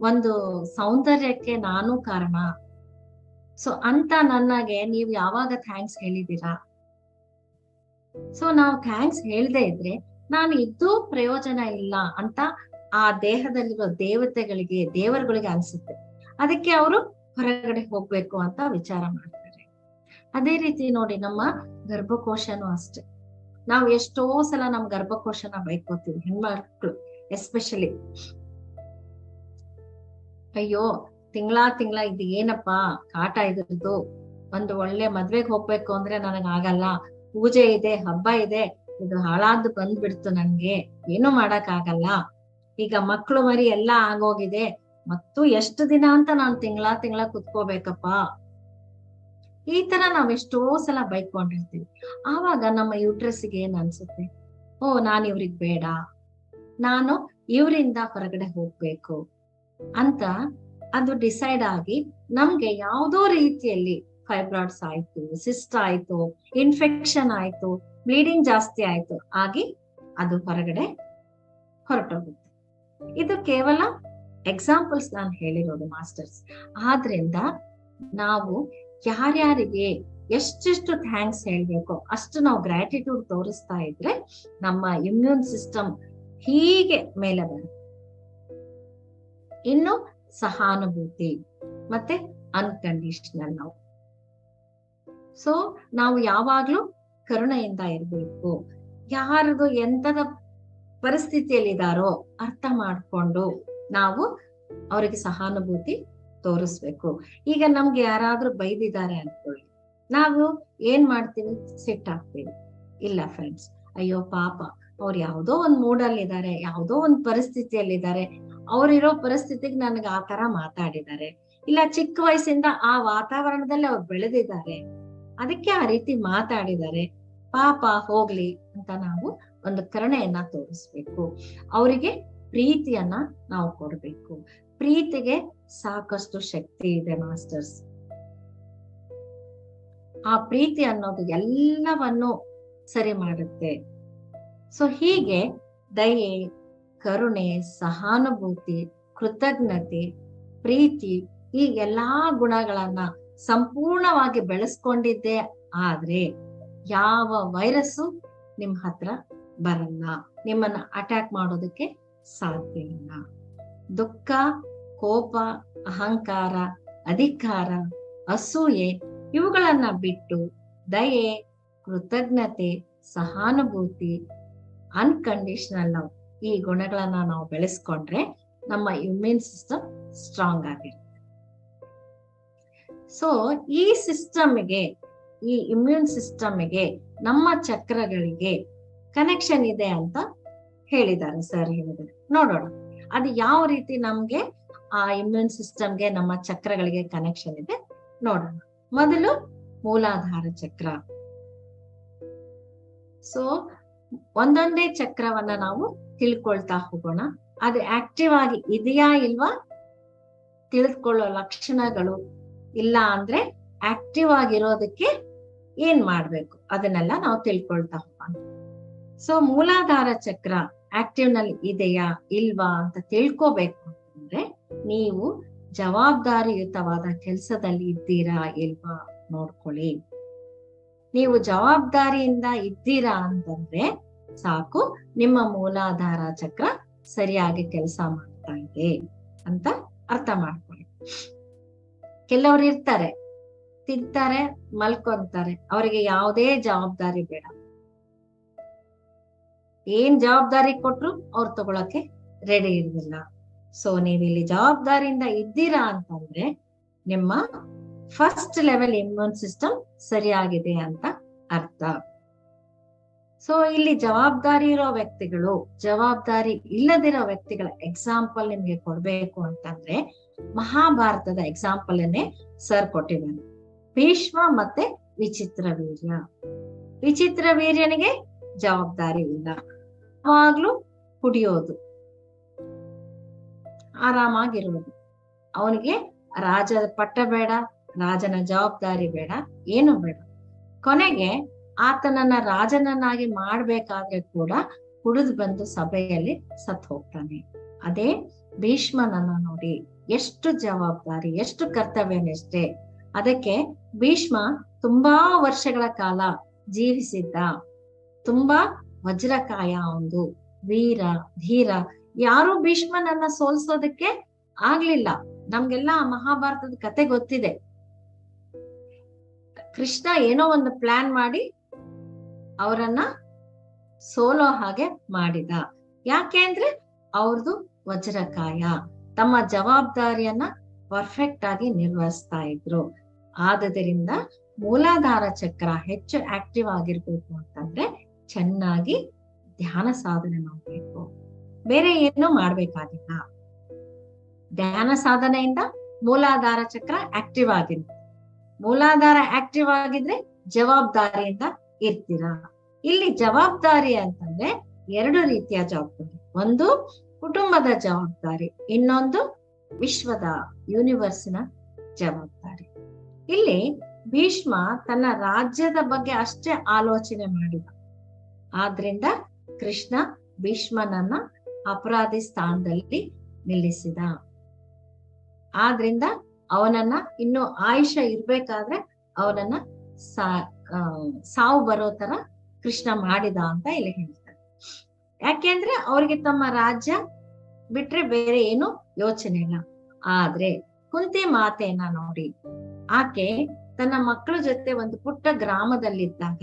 ಒಂದು ಸೌಂದರ್ಯಕ್ಕೆ ನಾನು ಕಾರಣ, ಸೊ ಅಂತ ನನಗೆ ನೀವು ಯಾವಾಗ ಥ್ಯಾಂಕ್ಸ್ ಹೇಳಿದೀರಾ? ಸೊ ನಾವು ಥ್ಯಾಂಕ್ಸ್ ಹೇಳ್ದೆ ಇದ್ರೆ ನಾನು ಇದ್ದೂ ಪ್ರಯೋಜನ ಇಲ್ಲ ಅಂತ ಆ ದೇಹದಲ್ಲಿರೋ ದೇವತೆಗಳಿಗೆ, ದೇವರುಗಳಿಗೆ ಅನ್ಸುತ್ತೆ. ಅದಕ್ಕೆ ಅವರು ಹೊರಗಡೆ ಹೋಗ್ಬೇಕು ಅಂತ ವಿಚಾರ ಮಾಡ್ತಾರೆ. ಅದೇ ರೀತಿ ನೋಡಿ, ನಮ್ಮ ಗರ್ಭಕೋಶನೂ ಅಷ್ಟೆ. ನಾವು ಎಷ್ಟೋ ಸಲ ನಮ್ ಗರ್ಭಕೋಶನ ಬೈಕೋತೀವಿ, ಹೆಣ್ಮಕ್ಳು ಎಸ್ಪೆಷಲಿ. ಅಯ್ಯೋ, ತಿಂಗಳ ಇದು ಏನಪ್ಪಾ ಕಾಟ ಇದ್ರದ್ದು, ಒಂದು ಒಳ್ಳೆ ಮದ್ವೆಗ್ ಹೋಗ್ಬೇಕು ಅಂದ್ರೆ ನನಗ್ ಆಗಲ್ಲ, ಪೂಜೆ ಇದೆ, ಹಬ್ಬ ಇದೆ, ಇದು ಹಾಳಾದ್ದು ಬಂದ್ಬಿಡ್ತು, ನನ್ಗೆ ಏನು ಮಾಡಕ್ ಆಗಲ್ಲ, ಈಗ ಮಕ್ಳು ಮರಿ ಎಲ್ಲಾ ಆಗೋಗಿದೆ, ಮತ್ತು ಎಷ್ಟು ದಿನ ಅಂತ ನಾನ್ ತಿಂಗಳ ಕುತ್ಕೋಬೇಕಪ್ಪ. ಈ ತರ ನಾವ್ ಎಷ್ಟೋ ಸಲ ಬೈಕೊಂಡಿರ್ತೀವಿ. ಆವಾಗ ನಮ್ಮ ಯೂಟ್ರಸ್ಗೆ ಏನ್ ಅನ್ಸುತ್ತೆ, ಓ ನಾನ್ ಇವ್ರಿಗ್ ಬೇಡ, ನಾನು ಇವರಿಂದ ಹೊರಗಡೆ ಹೋಗ್ಬೇಕು ಅಂತ ಅದು ಡಿಸೈಡ್ ಆಗಿ ನಮ್ಗೆ ಯಾವ್ದೋ ರೀತಿಯಲ್ಲಿ ಫೈಬ್ರಾಯ್ಡ್ಸ್ ಆಯ್ತು, ಸಿಸ್ಟ್ ಆಯ್ತು, ಇನ್ಫೆಕ್ಷನ್ ಆಯ್ತು, ಬ್ಲೀಡಿಂಗ್ ಜಾಸ್ತಿ ಆಯ್ತು ಆಗಿ ಅದು ಹೊರಗಡೆ ಹೊರಟೋಗುತ್ತೆ. ಇದು ಕೇವಲ ಎಕ್ಸಾಂಪಲ್ಸ್ ನಾನು ಹೇಳಿರೋದು ಮಾಸ್ಟರ್ಸ್. ಆದ್ರಿಂದ ನಾವು ಯಾರ್ಯಾರಿಗೆ ಎಷ್ಟೆಷ್ಟು ಥ್ಯಾಂಕ್ಸ್ ಹೇಳ್ಬೇಕೋ ಅಷ್ಟು ನಾವು ಗ್ರಾಟಿಟ್ಯೂಡ್ ತೋರಿಸ್ತಾ ಇದ್ರೆ ನಮ್ಮ ಇಮ್ಯೂನ್ ಸಿಸ್ಟಮ್ ಹೀಗೆ ಮೇಲೆ ಬರುತ್ತೆ. ಇನ್ನು ಸಹಾನುಭೂತಿ ಮತ್ತೆ ಅನ್ಕಂಡೀಷನಲ್ ಲವ್. ಸೊ ನಾವು ಯಾವಾಗ್ಲೂ ಕರುಣೆಯಿಂದ ಇರ್ಬೇಕು. ಯಾರದು ಎಂತದ ಪರಿಸ್ಥಿತಿಯಲ್ಲಿದ್ದಾರೋ ಅರ್ಥ ಮಾಡ್ಕೊಂಡು ನಾವು ಅವರಿಗೆ ಸಹಾನುಭೂತಿ ತೋರಿಸ್ಬೇಕು. ಈಗ ನಮ್ಗೆ ಯಾರಾದ್ರೂ ಬೈದಿದ್ದಾರೆ ಅನ್ಕೊಳ್ಳಿ, ನಾವು ಏನ್ ಮಾಡ್ತೀವಿ, ಸಿಟ್ಟಾಗ್ತೀವಿ. ಇಲ್ಲ ಫ್ರೆಂಡ್ಸ್, ಅಯ್ಯೋ ಪಾಪ, ಅವ್ರು ಯಾವ್ದೋ ಒಂದ್ ಮೂಡಲ್ಲಿ ಇದ್ದಾರೆ, ಯಾವ್ದೋ ಒಂದ್ ಪರಿಸ್ಥಿತಿಯಲ್ಲಿದ್ದಾರೆ, ಅವ್ರಿರೋ ಪರಿಸ್ಥಿತಿಗೆ ನನ್ಗೆ ಆ ತರ ಮಾತಾಡಿದ್ದಾರೆ, ಇಲ್ಲ ಚಿಕ್ಕ ವಯಸ್ಸಿಂದ ಆ ವಾತಾವರಣದಲ್ಲಿ ಅವ್ರು ಬೆಳೆದಿದ್ದಾರೆ, ಅದಕ್ಕೆ ಆ ರೀತಿ ಮಾತಾಡಿದ್ದಾರೆ, ಪಾಪ ಹೋಗ್ಲಿ ಅಂತ ನಾವು ಒಂದು ಕರುಣೆಯನ್ನ ತೋರಿಸ್ಬೇಕು. ಅವರಿಗೆ ಪ್ರೀತಿಯನ್ನ ನಾವು ಕೊಡ್ಬೇಕು. ಪ್ರೀತಿಗೆ ಸಾಕಷ್ಟು ಶಕ್ತಿ ಇದೆ ಮಾಸ್ಟರ್ಸ್. ಆ ಪ್ರೀತಿ ಅನ್ನೋದು ಎಲ್ಲವನ್ನು ಸರಿ ಮಾಡುತ್ತೆ. ಸೊ ಹೀಗೆ ದಯೆ, ಕರುಣೆ, ಸಹಾನುಭೂತಿ, ಕೃತಜ್ಞತೆ, ಪ್ರೀತಿ, ಈ ಎಲ್ಲಾ ಗುಣಗಳನ್ನ ಸಂಪೂರ್ಣವಾಗಿ ಬೆಳೆಸ್ಕೊಂಡಿದ್ದೆ ಆದ್ರೆ ಯಾವ ವೈರಸ್ಸು ನಿಮ್ ಹತ್ರ ಬರಲ್ಲ, ನಿಮ್ಮನ್ನ ಅಟ್ಯಾಕ್ ಮಾಡೋದಕ್ಕೆ ಸಾಧ್ಯ ಇಲ್ಲ. ದುಃಖ, ಕೋಪ, ಅಹಂಕಾರ, ಅಧಿಕಾರ, ಅಸೂಯೆ ಇವುಗಳನ್ನ ಬಿಟ್ಟು ದಯೆ, ಕೃತಜ್ಞತೆ, ಸಹಾನುಭೂತಿ, ಅನ್ಕಂಡೀಷನಲ್ ಲವ್, ಈ ಗುಣಗಳನ್ನ ನಾವು ಬೆಳೆಸ್ಕೊಂಡ್ರೆ ನಮ್ಮ ಇಮ್ಯೂನ್ ಸಿಸ್ಟಮ್ ಸ್ಟ್ರಾಂಗ್ ಆಗಿರುತ್ತೆ. ಸೊ ಈ ಸಿಸ್ಟಮ್ಗೆ, ಈ ಇಮ್ಯೂನ್ ಸಿಸ್ಟಮ್ಗೆ ನಮ್ಮ ಚಕ್ರಗಳಿಗೆ ಕನೆಕ್ಷನ್ ಇದೆ ಅಂತ ಹೇಳಿದ್ದಾರೆ ಸರ್, ಹೇಳಿದ್ದಾರೆ. ನೋಡೋಣ ಅದು ಯಾವ ರೀತಿ ನಮ್ಗೆ ಆ ಇಮ್ಯೂನ್ ಸಿಸ್ಟಮ್ಗೆ, ನಮ್ಮ ಚಕ್ರಗಳಿಗೆ ಕನೆಕ್ಷನ್ ಇದೆ ನೋಡೋಣ. ಮೊದಲು ಮೂಲಾಧಾರ ಚಕ್ರ. ಸೊ ಒಂದೊಂದೇ ಚಕ್ರವನ್ನ ನಾವು ತಿಳ್ಕೊಳ್ತಾ ಹೋಗೋಣ. ಅದು ಆಕ್ಟಿವ್ ಆಗಿ ಇದೆಯಾ ಇಲ್ವಾ ತಿಳಿದುಕೊಳ್ಳೋ ಲಕ್ಷಣಗಳು ಇಲ್ಲ ಅಂದ್ರೆ ಆಕ್ಟಿವ್ ಆಗಿರೋದಕ್ಕೆ ಏನ್ ಮಾಡ್ಬೇಕು ಅದನ್ನೆಲ್ಲ ನಾವು ತಿಳ್ಕೊಳ್ತಾ ಹೋಗೋಣ. ಸೊ ಮೂಲಾಧಾರ ಚಕ್ರ ಆಕ್ಟಿವ್ ನಲ್ಲಿ ಇದೆಯಾ ಇಲ್ವಾ ಅಂತ ತಿಳ್ಕೋಬೇಕು ಅಂತಂದ್ರೆ ನೀವು ಜವಾಬ್ದಾರಿಯುತವಾದ ಕೆಲಸದಲ್ಲಿ ಇದ್ದೀರಾ ಇಲ್ವಾ ನೋಡ್ಕೊಳ್ಳಿ. ನೀವು ಜವಾಬ್ದಾರಿಯಿಂದ ಇದ್ದೀರಾ ಅಂತಂದ್ರೆ ಸಾಕು, ನಿಮ್ಮ ಮೂಲಾಧಾರ ಚಕ್ರ ಸರಿಯಾಗಿ ಕೆಲಸ ಮಾಡ್ತಾ ಇದೆ ಅಂತ ಅರ್ಥ ಮಾಡ್ಕೊಳ್ಳಿ. ಕೆಲವ್ರು ಇರ್ತಾರೆ, ತಿಂತಾರೆ, ಮಲ್ಕೊಂತಾರೆ, ಅವರಿಗೆ ಯಾವುದೇ ಜವಾಬ್ದಾರಿ ಬೇಡ. ಏನ್ ಜವಾಬ್ದಾರಿ ಕೊಟ್ರು ಅವ್ರು ತಗೊಳಕ್ಕೆ ರೆಡಿ ಇರಲಿಲ್ಲ. ಸೊ ನೀವಿಲ್ಲಿ ಜವಾಬ್ದಾರಿಯಿಂದ ಇದ್ದೀರಾ ಅಂತಂದ್ರೆ ನಿಮ್ಮ ಫಸ್ಟ್ ಲೆವೆಲ್ ಇಮ್ಯೂನ್ ಸಿಸ್ಟಮ್ ಸರಿಯಾಗಿದೆ ಅಂತ ಅರ್ಥ. ಸೊ ಇಲ್ಲಿ ಜವಾಬ್ದಾರಿ ಇರೋ ವ್ಯಕ್ತಿಗಳು, ಜವಾಬ್ದಾರಿ ಇಲ್ಲದಿರೋ ವ್ಯಕ್ತಿಗಳ ಎಕ್ಸಾಂಪಲ್ ನಿಮ್ಗೆ ಕೊಡ್ಬೇಕು ಅಂತಂದ್ರೆ ಮಹಾಭಾರತದ ಎಕ್ಸಾಂಪಲ್ ಅನ್ನೇ ಸರ್ ಕೊಟ್ಟಿದ್ದಾನೆ. ಭೀಷ್ಮ ಮತ್ತೆ ವಿಚಿತ್ರ ವೀರ್ಯ. ವಿಚಿತ್ರ ವೀರ್ಯನಿಗೆ ಜವಾಬ್ದಾರಿ ಇಲ್ಲ, ಯಾವಾಗ್ಲೂ ಕುಡಿಯೋದು, ಆರಾಮಾಗಿರೋದು. ಅವನಿಗೆ ರಾಜ ಪಟ್ಟ ಬೇಡ, ರಾಜನ ಜವಾಬ್ದಾರಿ ಬೇಡ, ಏನು ಬೇಡ. ಕೊನೆಗೆ ಆತನನ್ನ ರಾಜನನ್ನಾಗಿ ಮಾಡ್ಬೇಕಾದ್ರೆ ಕೂಡ ಕುಡಿದು ಬಂದು ಸಭೆಯಲ್ಲಿ ಸತ್ ಹೋಗ್ತಾನೆ. ಅದೇ ಭೀಷ್ಮನನ್ನ ನೋಡಿ, ಎಷ್ಟು ಜವಾಬ್ದಾರಿ, ಎಷ್ಟು ಕರ್ತವ್ಯನಿಷ್ಠೆ. ಅದಕ್ಕೆ ಭೀಷ್ಮ ತುಂಬಾ ವರ್ಷಗಳ ಕಾಲ ಜೀವಿಸಿದ್ದ, ತುಂಬಾ ವಜ್ರಕಾಯ, ಒಂದು ವೀರ ಧೀರ. ಯಾರು ಭೀಷ್ಮನನ್ನ ಸೋಲ್ಸೋದಕ್ಕೆ ಆಗ್ಲಿಲ್ಲ. ನಮ್ಗೆಲ್ಲ ಮಹಾಭಾರತದ ಕತೆ ಗೊತ್ತಿದೆ. ಕೃಷ್ಣ ಏನೋ ಒಂದು ಪ್ಲಾನ್ ಮಾಡಿ ಅವರನ್ನ ಸೋಲೋ ಹಾಗೆ ಮಾಡಿದ. ಯಾಕೆ ಅಂದ್ರೆ ಅವ್ರದ್ದು ವಜ್ರಕಾಯ, ತಮ್ಮ ಜವಾಬ್ದಾರಿಯನ್ನ ಪರ್ಫೆಕ್ಟ್ ಆಗಿ ನಿರ್ವಹಿಸ್ತಾ ಇದ್ರು. ಆದರಿಂದ ಮೂಲಾಧಾರ ಚಕ್ರ ಹೆಚ್ಚು ಆಕ್ಟಿವ್ ಆಗಿರ್ಬೇಕು ಅಂತಂದ್ರೆ ಚೆನ್ನಾಗಿ ಧ್ಯಾನ ಸಾಧನೆ ಮಾಡ್ಬೇಕು, ಬೇರೆ ಏನೂ ಮಾಡ್ಬೇಕಾಗಿಲ್ಲ. ಧ್ಯಾನ ಸಾಧನೆಯಿಂದ ಮೂಲಾಧಾರ ಚಕ್ರ ಆಕ್ಟಿವ್ ಆಗಿರುತ್ತೆ. ಮೂಲಾಧಾರ ಆಕ್ಟಿವ್ ಆಗಿದ್ರೆ ಜವಾಬ್ದಾರಿಯಿಂದ ಇರ್ತೀರಾ. ಇಲ್ಲಿ ಜವಾಬ್ದಾರಿ ಅಂತಂದ್ರೆ ಎರಡು ರೀತಿಯ ಜವಾಬ್ದಾರಿ. ಒಂದು ಕುಟುಂಬದ ಜವಾಬ್ದಾರಿ, ಇನ್ನೊಂದು ವಿಶ್ವದ ಯೂನಿವರ್ಸಿನ ಜವಾಬ್ದಾರಿ. ಇಲ್ಲಿ ಭೀಷ್ಮ ತನ್ನ ರಾಜ್ಯದ ಬಗ್ಗೆ ಅಷ್ಟೇ ಆಲೋಚನೆ ಮಾಡಿದ. ಆದ್ರಿಂದ ಕೃಷ್ಣ ಭೀಷ್ಮನನ್ನ ಅಪರಾಧಿ ಸ್ಥಾನದಲ್ಲಿ ನಿಲ್ಲಿಸಿದ. ಆದ್ರಿಂದ ಅವನನ್ನ ಇನ್ನು ಆಯುಷ್ಯ ಇರ್ಬೇಕಾದ್ರೆ ಅವನನ್ನ ಸಾವು ಬರೋ ತರ ಕೃಷ್ಣ ಮಾಡಿದ ಅಂತ ಇಲ್ಲಿ ಹೇಳ್ತಾರೆ. ಯಾಕೆಂದ್ರೆ ಅವ್ರಿಗೆ ತಮ್ಮ ರಾಜ್ಯ ಬಿಟ್ರೆ ಬೇರೆ ಏನು ಯೋಚನೆ ಇಲ್ಲ. ಆದ್ರೆ ಕುಂತಿ ಮಾತೆಯನ್ನ ನೋಡಿ, ಆಕೆ ತನ್ನ ಮಕ್ಕಳ ಜೊತೆ ಒಂದು ಪುಟ್ಟ ಗ್ರಾಮದಲ್ಲಿದ್ದಾಗ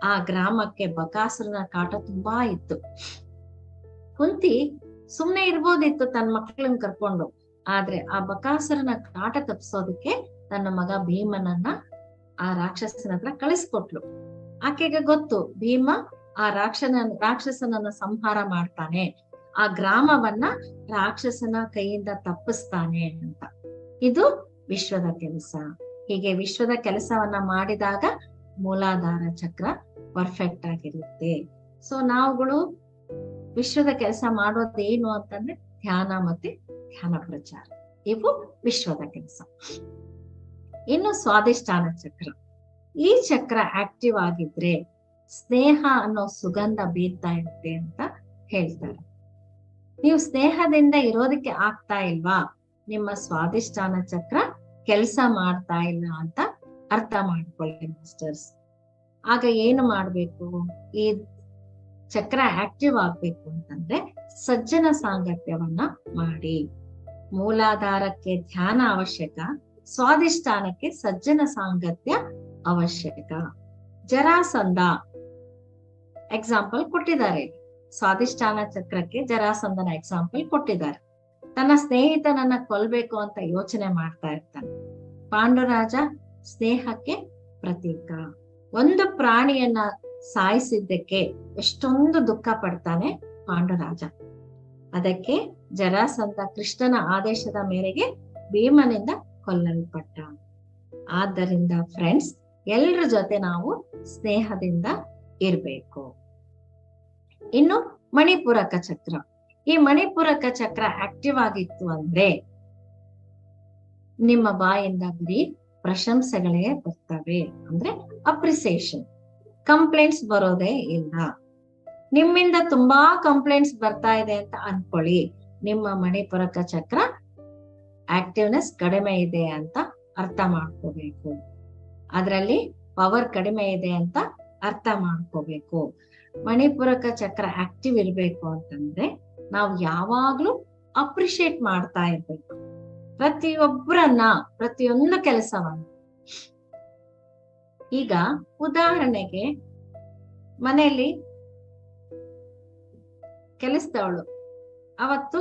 ಆ ಗ್ರಾಮಕ್ಕೆ ಬಕಾಸುರನ ಕಾಟ ತುಂಬಾ ಇತ್ತು. ಕುಂತಿ ಸುಮ್ನೆ ಇರ್ಬೋದಿತ್ತು ತನ್ನ ಮಕ್ಕಳನ್ನ ಕರ್ಕೊಂಡು, ಆದ್ರೆ ಆ ಬಕಾಸುರನ ಕಾಟ ತಪ್ಪಿಸೋದಕ್ಕೆ ತನ್ನ ಮಗ ಭೀಮನನ್ನ ಆ ರಾಕ್ಷಸನ ಹತ್ರ ಕಳಿಸ್ಕೊಟ್ಲು. ಆಕೆಗೆ ಗೊತ್ತು ಭೀಮ ಆ ರಾಕ್ಷಸನನ್ನ ಸಂಹಾರ ಮಾಡ್ತಾನೆ, ಆ ಗ್ರಾಮವನ್ನ ರಾಕ್ಷಸನ ಕೈಯಿಂದ ತಪ್ಪಿಸ್ತಾನೆ ಅಂತ. ಇದು ವಿಶ್ವದ ಕೆಲಸ. ಹೀಗೆ ವಿಶ್ವದ ಕೆಲಸವನ್ನ ಮಾಡಿದಾಗ ಮೂಲಾಧಾರ ಚಕ್ರ ಪರ್ಫೆಕ್ಟ್ ಆಗಿರುತ್ತೆ. ಸೊ ನಾವುಗಳು ವಿಶ್ವದ ಕೆಲಸ ಮಾಡೋದೇನು ಅಂತಂದ್ರೆ ಧ್ಯಾನ ಮತ್ತೆ ಧ್ಯಾನ ಪ್ರಚಾರ, ಇವು ವಿಶ್ವದ ಕೆಲಸ. ಇನ್ನು ಸ್ವಾಧಿಷ್ಠಾನ ಚಕ್ರ. ಈ ಚಕ್ರ ಆಕ್ಟಿವ್ ಆಗಿದ್ರೆ ಸ್ನೇಹ ಅನ್ನೋ ಸುಗಂಧ ಬೀರ್ತಾ ಇರುತ್ತೆ ಅಂತ ಹೇಳ್ತಾರೆ. ನೀವು ಸ್ನೇಹದಿಂದ ಇರೋದಕ್ಕೆ ಆಗ್ತಾ ಇಲ್ವಾ, ನಿಮ್ಮ ಸ್ವಾಧಿಷ್ಠಾನ ಚಕ್ರ ಕೆಲಸ ಮಾಡ್ತಾ ಇಲ್ಲ ಅಂತ ಅರ್ಥ ಮಾಡ್ಕೊಳ್ಳಿ ಮಾಸ್ಟರ್ಸ್. ಆಗ ಏನು ಮಾಡ್ಬೇಕು? ಈ ಚಕ್ರ ಆಕ್ಟಿವ್ ಆಗ್ಬೇಕು ಅಂತಂದ್ರೆ ಸಜ್ಜನ ಸಾಂಗತ್ಯವನ್ನ ಮಾಡಿ. ಮೂಲಾಧಾರಕ್ಕೆ ಧ್ಯಾನ ಅವಶ್ಯಕ, ಸ್ವಾಧಿಷ್ಠಾನಕ್ಕೆ ಸಜ್ಜನ ಸಾಂಗತ್ಯ ಅವಶ್ಯಕ. ಜರಾಸಂಧ ಎಕ್ಸಾಂಪಲ್ ಕೊಟ್ಟಿದ್ದಾರೆ. ಸ್ವಾಧಿಷ್ಠಾನ ಚಕ್ರಕ್ಕೆ ಜರಾಸಂಧನ ಎಕ್ಸಾಂಪಲ್ ಕೊಟ್ಟಿದ್ದಾರೆ. ತನ್ನ ಸ್ನೇಹಿತನನ್ನ ಕೊಲ್ಬೇಕು ಅಂತ ಯೋಚನೆ ಮಾಡ್ತಾ ಇರ್ತಾನೆ. ಪಾಂಡುರಾಜ ಸ್ನೇಹಕ್ಕೆ ಪ್ರತೀಕ. ಒಂದು ಪ್ರಾಣಿಯನ್ನ ಸಾಯಿಸಿದ್ದಕ್ಕೆ ಎಷ್ಟೊಂದು ದುಃಖ ಪಡ್ತಾನೆ ಪಾಂಡುರಾಜ. ಅದಕ್ಕೆ ಜರಾಸಂಧ ಕೃಷ್ಣನ ಆದೇಶದ ಮೇರೆಗೆ ಭೀಮನಿಂದ ಕೊಲ್ಲಲ್ಪಟ್ಟ. ಆದ್ದರಿಂದ ಫ್ರೆಂಡ್ಸ್, ಎಲ್ರ ಜೊತೆ ನಾವು ಸ್ನೇಹದಿಂದ ಇರ್ಬೇಕು. ಇನ್ನು ಮಣಿಪೂರಕ ಚಕ್ರ. ಈ ಮಣಿಪೂರಕ ಚಕ್ರ ಆಕ್ಟಿವ್ ಆಗಿತ್ತು ಅಂದ್ರೆ ನಿಮ್ಮ ಬಾಯಿಂದ ಬರೀ ಪ್ರಶಂಸೆಗಳೇ ಬರ್ತವೆ, ಅಂದ್ರೆ ಅಪ್ರಿಸಿಯೇಷನ್. ಕಂಪ್ಲೇಂಟ್ಸ್ ಬರೋದೇ ಇಲ್ಲ. ನಿಮ್ಮಿಂದ ತುಂಬಾ ಕಂಪ್ಲೇಂಟ್ಸ್ ಬರ್ತಾ ಇದೆ ಅಂತ ಅನ್ಕೊಳ್ಳಿ, ನಿಮ್ಮ ಮಣಿಪೂರಕ ಚಕ್ರ ಆಕ್ಟಿವ್ನೆಸ್ ಕಡಿಮೆ ಇದೆ ಅಂತ ಅರ್ಥ ಮಾಡ್ಕೋಬೇಕು. ಅದರಲ್ಲಿ ಪವರ್ ಕಡಿಮೆ ಇದೆ ಅಂತ ಅರ್ಥ ಮಾಡ್ಕೋಬೇಕು. ಮಣಿಪೂರಕ ಚಕ್ರ ಆಕ್ಟಿವ್ ಇರ್ಬೇಕು ಅಂತಂದ್ರೆ ನಾವು ಯಾವಾಗ್ಲೂ ಅಪ್ರಿಶಿಯೇಟ್ ಮಾಡ್ತಾ ಇರ್ಬೇಕು ಪ್ರತಿಯೊಬ್ಬರನ್ನ, ಪ್ರತಿಯೊಂದು ಕೆಲಸವನ್ನ. ಈಗ ಉದಾಹರಣೆಗೆ ಮನೆಯಲ್ಲಿ ಕೆಲಸದವಳು ಅವತ್ತು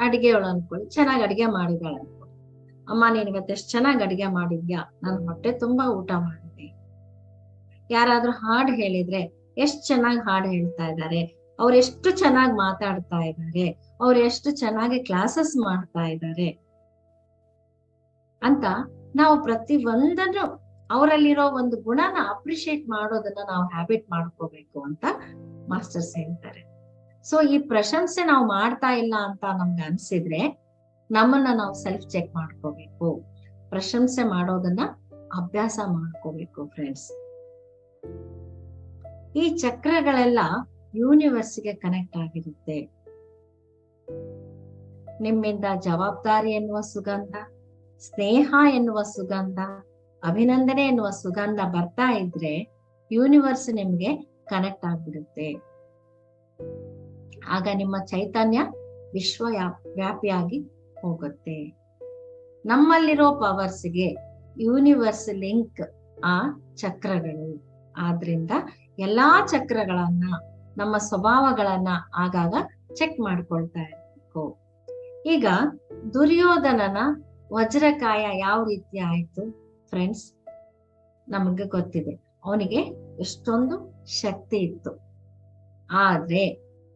ಅಡಿಗೆವಳು ಅನ್ಕೊಳ್ಳಿ, ಚೆನ್ನಾಗಿ ಅಡಿಗೆ ಮಾಡಿದಾಳೆ ಅನ್ಕೊಳ್ಳಿ. ಅಮ್ಮ ನೀನ್ ಇವತ್ತೆಷ್ಟು ಚೆನ್ನಾಗಿ ಅಡಿಗೆ ಮಾಡಿದ್ಯಾ, ನನ್ ಹೊಟ್ಟೆ ತುಂಬಾ ಊಟ ಮಾಡಿದೆ. ಯಾರಾದ್ರೂ ಹಾಡು ಹೇಳಿದ್ರೆ ಎಷ್ಟ್ ಚೆನ್ನಾಗಿ ಹಾಡು ಹೇಳ್ತಾ ಇದ್ದಾರೆ, ಅವ್ರು ಎಷ್ಟು ಚೆನ್ನಾಗಿ ಮಾತಾಡ್ತಾ ಇದ್ದಾರೆ, ಅವ್ರು ಎಷ್ಟು ಚೆನ್ನಾಗಿ ಕ್ಲಾಸಸ್ ಮಾಡ್ತಾ ಇದ್ದಾರೆ ಅಂತ ನಾವು ಪ್ರತಿ ಒಂದನ್ನು ಅವರಲ್ಲಿರೋ ಒಂದು ಗುಣನ ಅಪ್ರಿಶಿಯೇಟ್ ಮಾಡೋದನ್ನ ನಾವು ಹ್ಯಾಬಿಟ್ ಮಾಡ್ಕೋಬೇಕು ಅಂತ ಮಾಸ್ಟರ್ಸ್ ಹೇಳ್ತಾರೆ. ಸೊ ಈ ಪ್ರಶಂಸೆ ನಾವು ಮಾಡ್ತಾ ಇಲ್ಲ ಅಂತ ನಮ್ಗೆ ಅನ್ಸಿದ್ರೆ ನಮ್ಮನ್ನ ನಾವು ಸೆಲ್ಫ್ ಚೆಕ್ ಮಾಡ್ಕೋಬೇಕು. ಪ್ರಶಂಸೆ ಮಾಡೋದನ್ನ ಅಭ್ಯಾಸ ಮಾಡ್ಕೋಬೇಕು ಫ್ರೆಂಡ್ಸ್. ಈ ಚಕ್ರಗಳೆಲ್ಲ ಯೂನಿವರ್ಸ್ಗೆ ಕನೆಕ್ಟ್ ಆಗಿರುತ್ತೆ. ನಿಮ್ಮಿಂದ ಜವಾಬ್ದಾರಿ ಎನ್ನುವ ಸುಗಂಧ, ಸ್ನೇಹ ಎನ್ನುವ ಸುಗಂಧ, ಅಭಿನಂದನೆ ಎನ್ನುವ ಸುಗಂಧ ಬರ್ತಾ ಇದ್ರೆ ಯೂನಿವರ್ಸ್ ನಿಮ್ಗೆ ಕನೆಕ್ಟ್ ಆಗ್ಬಿಡುತ್ತೆ. ಆಗ ನಿಮ್ಮ ಚೈತನ್ಯ ವಿಶ್ವ ವ್ಯಾಪಿಯಾಗಿ ಹೋಗುತ್ತೆ. ನಮ್ಮಲ್ಲಿರೋ ಪವರ್ಸ್ಗೆ ಯೂನಿವರ್ಸ್ ಲಿಂಕ್ ಆ ಚಕ್ರಗಳು. ಆದ್ರಿಂದ ಎಲ್ಲಾ ಚಕ್ರಗಳನ್ನ, ನಮ್ಮ ಸ್ವಭಾವಗಳನ್ನ ಆಗಾಗ ಚೆಕ್ ಮಾಡ್ಕೊಳ್ತಾ ಇರ್ಬೇಕು. ಈಗ ದುರ್ಯೋಧನನ ವಜ್ರಕಾಯ ಯಾವ ರೀತಿ ಆಯ್ತು ಫ್ರೆಂಡ್ಸ್? ನಮಗೆ ಗೊತ್ತಿದೆ, ಅವನಿಗೆ ಎಷ್ಟೊಂದು ಶಕ್ತಿ ಇತ್ತು. ಆದ್ರೆ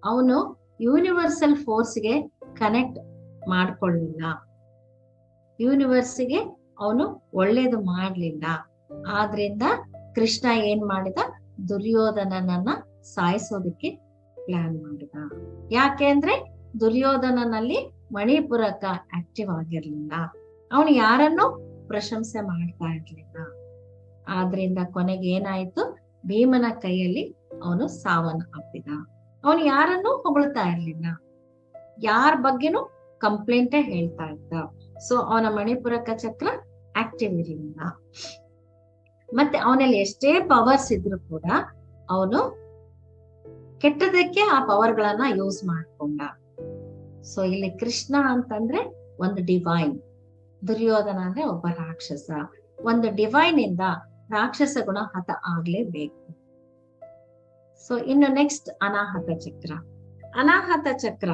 ಅವನು ಯೂನಿವರ್ಸಲ್ ಫೋರ್ಸ್ಗೆ ಕನೆಕ್ಟ್ ಮಾಡ್ಕೊಳ್ಳಿಲ್ಲ, ಯೂನಿವರ್ಸ್ಗೆ ಅವನು ಒಳ್ಳೇದು ಮಾಡ್ಲಿಲ್ಲ. ಆದ್ರಿಂದ ಕೃಷ್ಣ ಏನ್ ಮಾಡಿದ, ದುರ್ಯೋಧನನನ್ನ ಸಾಯಿಸೋದಕ್ಕೆ ಪ್ಲಾನ್ ಮಾಡಿದ. ಯಾಕೆಂದ್ರೆ ದುರ್ಯೋಧನನಲ್ಲಿ ಮಣಿಪುರಕ ಆಕ್ಟಿವ್ ಆಗಿರ್ಲಿಲ್ಲ, ಅವನು ಯಾರನ್ನು ಪ್ರಶಂಸೆ ಮಾಡ್ತಾ ಇರ್ಲಿಲ್ಲ. ಆದ್ರಿಂದ ಕೊನೆಗೆ ಏನಾಯ್ತು, ಭೀಮನ ಕೈಯಲ್ಲಿ ಅವನು ಸಾವನ್ನ ಅಪ್ಪಿದ. ಅವನು ಯಾರನ್ನು ಹೊಗಳ್ತಾ ಇರ್ಲಿಲ್ಲ, ಯಾರ ಬಗ್ಗೆನೂ ಕಂಪ್ಲೇಂಟೇ ಹೇಳ್ತಾ ಇದ್ದ. ಸೊ ಅವನ ಮಣಿಪುರಕ ಚಕ್ರ ಆಕ್ಟಿವ್ ಇರಲಿಲ್ಲ. ಮತ್ತೆ ಅವನಲ್ಲಿ ಎಷ್ಟೇ ಪವರ್ಸ್ ಇದ್ರು ಕೂಡ ಅವನು ಕೆಟ್ಟದಕ್ಕೆ ಆ ಪವರ್ಗಳನ್ನ ಯೂಸ್ ಮಾಡ್ಕೊಂಡ. ಸೊ ಇಲ್ಲಿ ಕೃಷ್ಣ ಅಂತಂದ್ರೆ ಒಂದು ಡಿವೈನ್, ದುರ್ಯೋಧನ ಅಂದ್ರೆ ಒಬ್ಬ ರಾಕ್ಷಸ. ಒಂದು ಡಿವೈನ್ ಇಂದ ರಾಕ್ಷಸ ಗುಣ ಹತ ಆಗ್ಲೇಬೇಕು. ಸೊ ಇನ್ನು ನೆಕ್ಸ್ಟ್ ಅನಾಹತ ಚಕ್ರ. ಅನಾಹತ ಚಕ್ರ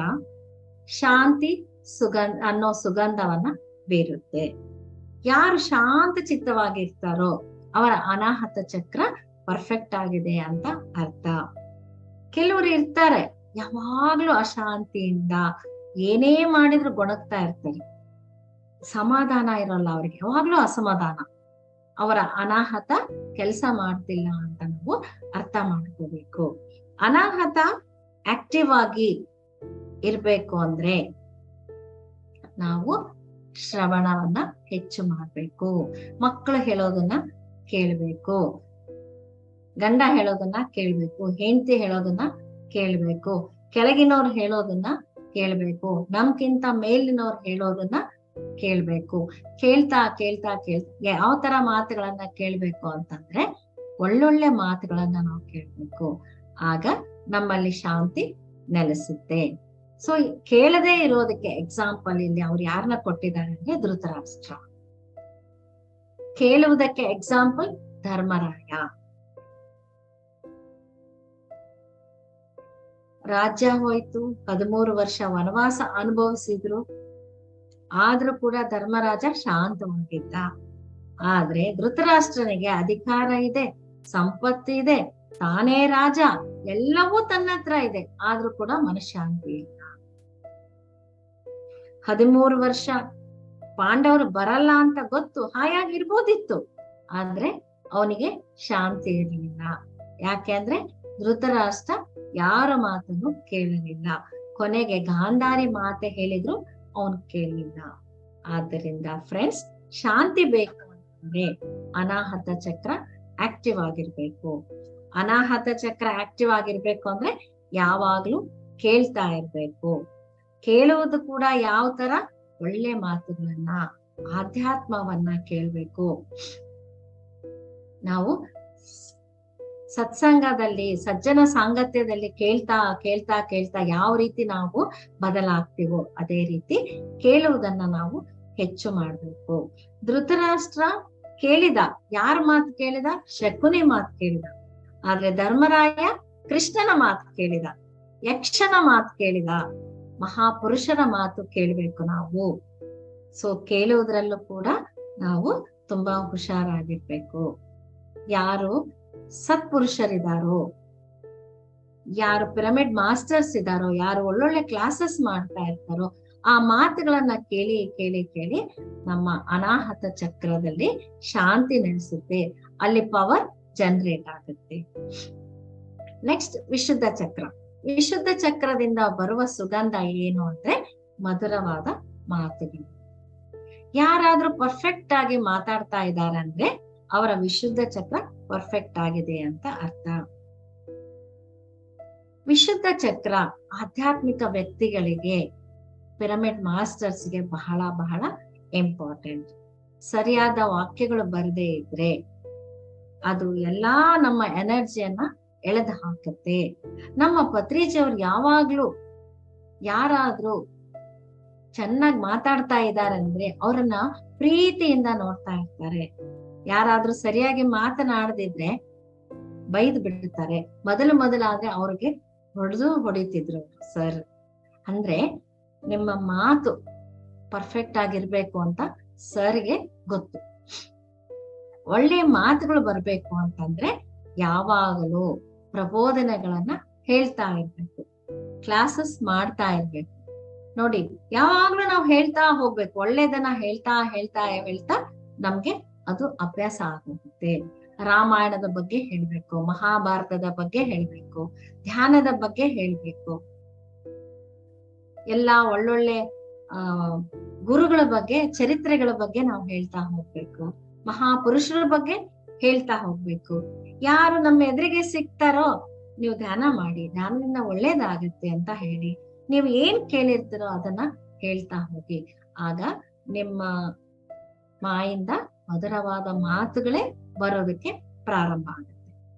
ಶಾಂತಿ ಅನ್ನೋ ಸುಗಂಧವನ್ನ ಬೀರುತ್ತೆ. ಯಾರು ಶಾಂತ ಚಿತ್ತವಾಗಿರ್ತಾರೋ ಅವರ ಅನಾಹತ ಚಕ್ರ ಪರ್ಫೆಕ್ಟ್ ಆಗಿದೆ ಅಂತ ಅರ್ಥ. ಕೆಲವರು ಇರ್ತಾರೆ ಯಾವಾಗ್ಲೂ ಅಶಾಂತಿಯಿಂದ ಏನೇ ಮಾಡಿದ್ರು ಗೊಣಗ್ತಾ ಇರ್ತಾರೆ, ಸಮಾಧಾನ ಇರೋಲ್ಲ ಅವ್ರಿಗೆ, ಯಾವಾಗ್ಲೂ ಅಸಮಾಧಾನ. ಅವರ ಅನಾಹತ ಕೆಲಸ ಮಾಡ್ತಿಲ್ಲ ಅಂತ ನಾವು ಅರ್ಥ ಮಾಡ್ಕೋಬೇಕು. ಅನಾಹತ ಆಕ್ಟಿವ್ ಆಗಿ ಇರ್ಬೇಕು ಅಂದ್ರೆ ನಾವು ಶ್ರವಣವನ್ನ ಹೆಚ್ಚು ಮಾಡ್ಬೇಕು. ಮಕ್ಕಳು ಹೇಳೋದನ್ನ ಕೇಳ್ಬೇಕು, ಗಂಡ ಹೇಳೋದನ್ನ ಕೇಳ್ಬೇಕು, ಹೆಂಡತಿ ಹೇಳೋದನ್ನ ಕೇಳ್ಬೇಕು, ಕೆಳಗಿನವ್ರು ಹೇಳೋದನ್ನ ಕೇಳ್ಬೇಕು, ನಮ್ಗಿಂತ ಮೇಲಿನವ್ರು ಹೇಳೋದನ್ನ ಕೇಳ್ಬೇಕು. ಕೇಳ್ತಾ ಕೇಳ್ತಾ ಯಾವ ತರ ಮಾತುಗಳನ್ನ ಕೇಳ್ಬೇಕು ಅಂತಂದ್ರೆ ಒಳ್ಳೊಳ್ಳೆ ಮಾತುಗಳನ್ನ ನಾವು ಕೇಳ್ಬೇಕು. ಆಗ ನಮ್ಮಲ್ಲಿ ಶಾಂತಿ ನೆಲೆಸುತ್ತೆ. ಸೊ ಕೇಳದೇ ಇರೋದಕ್ಕೆ ಎಕ್ಸಾಂಪಲ್ ಇಲ್ಲಿ ಅವ್ರು ಯಾರನ್ನ ಕೊಟ್ಟಿದ್ದಾರೆ ಅಂದ್ರೆ ಧೃತರಾಷ್ಟ್ರ. ಕೇಳುವುದಕ್ಕೆ ಎಕ್ಸಾಂಪಲ್ ಧರ್ಮರಾಯ. ರಾಜ್ಯ ಹೋಯ್ತು, 13 ವರ್ಷ ವನವಾಸ ಅನುಭವಿಸಿದ್ರು, ಆದ್ರೂ ಕೂಡ ಧರ್ಮರಾಜ ಶಾಂತವಾಗಿದ್ದ. ಆದ್ರೆ ಧೃತರಾಷ್ಟ್ರನಿಗೆ ಅಧಿಕಾರ ಇದೆ, ಸಂಪತ್ತು ಇದೆ, ತಾನೇ ರಾಜ, ಎಲ್ಲವೂ ತನ್ನ ಹತ್ರ ಇದೆ, ಆದ್ರೂ ಕೂಡ ಮನಃಶಾಂತಿ ಇಲ್ಲ. 13 ವರ್ಷ ಪಾಂಡವರು ಬರಲ್ಲ ಅಂತ ಗೊತ್ತು, ಹಾಯಾಗಿರ್ಬೋದಿತ್ತು, ಆದ್ರೆ ಅವನಿಗೆ ಶಾಂತಿ ಇರಲಿಲ್ಲ. ಯಾಕೆ ಅಂದ್ರೆ ಧೃತರಾಷ್ಟ್ರ ಯಾರ ಮಾತನ್ನು ಕೇಳಲಿಲ್ಲ. ಕೊನೆಗೆ ಗಾಂಧಾರಿ ಮಾತೆ ಹೇಳಿದ್ರು ಅವನ್ ಕೇಳಲಿಲ್ಲ. ಆದ್ದರಿಂದ ಫ್ರೆಂಡ್ಸ್, ಶಾಂತಿ ಬೇಕು ಅಂತಂದ್ರೆ ಅನಾಹತ ಚಕ್ರ ಆಕ್ಟಿವ್ ಆಗಿರ್ಬೇಕು. ಅನಾಹತ ಚಕ್ರ ಆಕ್ಟಿವ್ ಆಗಿರ್ಬೇಕು ಅಂದ್ರೆ ಯಾವಾಗ್ಲೂ ಕೇಳ್ತಾ ಇರ್ಬೇಕು. ಕೇಳುವುದು ಕೂಡ ಯಾವ ತರ? ಒಳ್ಳೆ ಮಾತುಗಳನ್ನ, ಆಧ್ಯಾತ್ಮವನ್ನ ಕೇಳ್ಬೇಕು. ನಾವು ಸತ್ಸಂಗದಲ್ಲಿ, ಸಜ್ಜನ ಸಾಂಗತ್ಯದಲ್ಲಿ ಕೇಳ್ತಾ ಕೇಳ್ತಾ ಕೇಳ್ತಾ ಯಾವ ರೀತಿ ನಾವು ಬದಲಾಗ್ತೀವೋ ಅದೇ ರೀತಿ ಕೇಳುವುದನ್ನ ನಾವು ಹೆಚ್ಚು ಮಾಡ್ಬೇಕು. ಧೃತರಾಷ್ಟ್ರ ಕೇಳಿದ, ಯಾರ ಮಾತು ಕೇಳಿದ? ಶಕುನಿ ಮಾತು ಕೇಳಿದ. ಆದ್ರೆ ಧರ್ಮರಾಯ ಕೃಷ್ಣನ ಮಾತು ಕೇಳಿದ, ಯಕ್ಷನ ಮಾತು ಕೇಳಿದ. ಮಹಾಪುರುಷರ ಮಾತು ಕೇಳ್ಬೇಕು ನಾವು. ಸೊ ಕೇಳುವುದ್ರಲ್ಲೂ ಕೂಡ ನಾವು ತುಂಬಾ ಹುಷಾರಾಗಿರ್ಬೇಕು. ಯಾರು ಸತ್ಪುರುಷರಿದಾರೋ, ಯಾರು ಪಿರಮಿಡ್ ಮಾಸ್ಟರ್ಸ್ ಇದಾರೋ, ಯಾರು ಒಳ್ಳೊಳ್ಳೆ ಕ್ಲಾಸಸ್ ಮಾಡ್ತಾ ಇರ್ತಾರೋ ಆ ಮಾತುಗಳನ್ನ ಕೇಳಿ ಕೇಳಿ ಕೇಳಿ ನಮ್ಮ ಅನಾಹತ ಚಕ್ರದಲ್ಲಿ ಶಾಂತಿ ನೆಲೆಸುತ್ತೆ, ಅಲ್ಲಿ ಪವರ್ ಜನರೇಟ್ ಆಗುತ್ತೆ. ನೆಕ್ಸ್ಟ್ ವಿಶುದ್ಧ ಚಕ್ರ. ವಿಶುದ್ಧ ಚಕ್ರದಿಂದ ಬರುವ ಸುಗಂಧ ಏನು ಅಂದ್ರೆ ಮಧುರವಾದ ಮಾತುಗಳು. ಯಾರಾದ್ರೂ ಪರ್ಫೆಕ್ಟ್ ಆಗಿ ಮಾತಾಡ್ತಾ ಇದ್ದಾರೆ ಅಂದ್ರೆ ಅವರ ವಿಶುದ್ಧ ಚಕ್ರ ಪರ್ಫೆಕ್ಟ್ ಆಗಿದೆ ಅಂತ ಅರ್ಥ. ವಿಶುದ್ಧ ಚಕ್ರ ಆಧ್ಯಾತ್ಮಿಕ ವ್ಯಕ್ತಿಗಳಿಗೆ, ಪಿರಮಿಡ್ ಮಾಸ್ಟರ್ಸ್ಗೆ ಬಹಳ ಬಹಳ ಇಂಪಾರ್ಟೆಂಟ್. ಸರಿಯಾದ ವಾಕ್ಯಗಳು ಬರದೇ ಇದ್ರೆ ಅದು ಎಲ್ಲಾ ನಮ್ಮ ಎನರ್ಜಿಯನ್ನ ಎಳೆದು ಹಾಕುತ್ತೆ. ನಮ್ಮ ಪತ್ರಿಜಿಯವ್ರು ಯಾವಾಗ್ಲೂ ಯಾರಾದ್ರೂ ಚೆನ್ನಾಗಿ ಮಾತಾಡ್ತಾ ಇದ್ದಾರೆ ಅಂದ್ರೆ ಅವ್ರನ್ನ ಪ್ರೀತಿಯಿಂದ ನೋಡ್ತಾ ಇರ್ತಾರೆ. ಯಾರಾದ್ರೂ ಸರಿಯಾಗಿ ಮಾತನಾಡದಿದ್ರೆ ಬೈದ್ ಬಿಡ್ತಾರೆ. ಮೊದಲಾದ್ರೆ ಅವ್ರಿಗೆ ಹೊಡಿತಿದ್ರು ಸರ್. ಅಂದ್ರೆ ನಿಮ್ಮ ಮಾತು ಪರ್ಫೆಕ್ಟ್ ಆಗಿರ್ಬೇಕು ಅಂತ ಸರ್ಗೆ ಗೊತ್ತು. ಒಳ್ಳೆ ಮಾತುಗಳು ಬರ್ಬೇಕು ಅಂತಂದ್ರೆ ಯಾವಾಗಲೂ ಪ್ರಬೋಧನೆಗಳನ್ನ ಹೇಳ್ತಾ ಇರ್ಬೇಕು, ಕ್ಲಾಸಸ್ ಮಾಡ್ತಾ ಇರ್ಬೇಕು. ನೋಡಿ, ಯಾವಾಗ್ಲೂ ನಾವು ಹೇಳ್ತಾ ಹೋಗ್ಬೇಕು, ಒಳ್ಳೇದನ್ನ ಹೇಳ್ತಾ ಹೇಳ್ತಾ ಹೇಳ್ತಾ ನಮ್ಗೆ ಅದು ಅಭ್ಯಾಸ ಆಗೋಗುತ್ತೆ. ರಾಮಾಯಣದ ಬಗ್ಗೆ ಹೇಳ್ಬೇಕು, ಮಹಾಭಾರತದ ಬಗ್ಗೆ ಹೇಳ್ಬೇಕು, ಧ್ಯಾನದ ಬಗ್ಗೆ ಹೇಳ್ಬೇಕು, ಎಲ್ಲಾ ಒಳ್ಳೊಳ್ಳೆ ಗುರುಗಳ ಬಗ್ಗೆ, ಚರಿತ್ರೆಗಳ ಬಗ್ಗೆ ನಾವು ಹೇಳ್ತಾ ಹೋಗ್ಬೇಕು, ಮಹಾಪುರುಷರ ಬಗ್ಗೆ ಹೇಳ್ತಾ ಹೋಗ್ಬೇಕು. ಯಾರು ನಮ್ಮ ಎದುರಿಗೆ ಸಿಗ್ತಾರೋ ನೀವು ಧ್ಯಾನ ಮಾಡಿ, ಧ್ಯಾನದಿಂದ ಒಳ್ಳೇದಾಗತ್ತೆ ಅಂತ ಹೇಳಿ, ನೀವು ಏನ್ ಕೇಳಿರ್ತೀರೋ ಅದನ್ನ ಹೇಳ್ತಾ ಹೋಗಿ. ಆಗ ನಿಮ್ಮ ಮಾಯಿಂದ ಮಧುರವಾದ ಮಾತುಗಳೇ ಬರೋದಕ್ಕೆ ಪ್ರಾರಂಭ ಆಗುತ್ತೆ.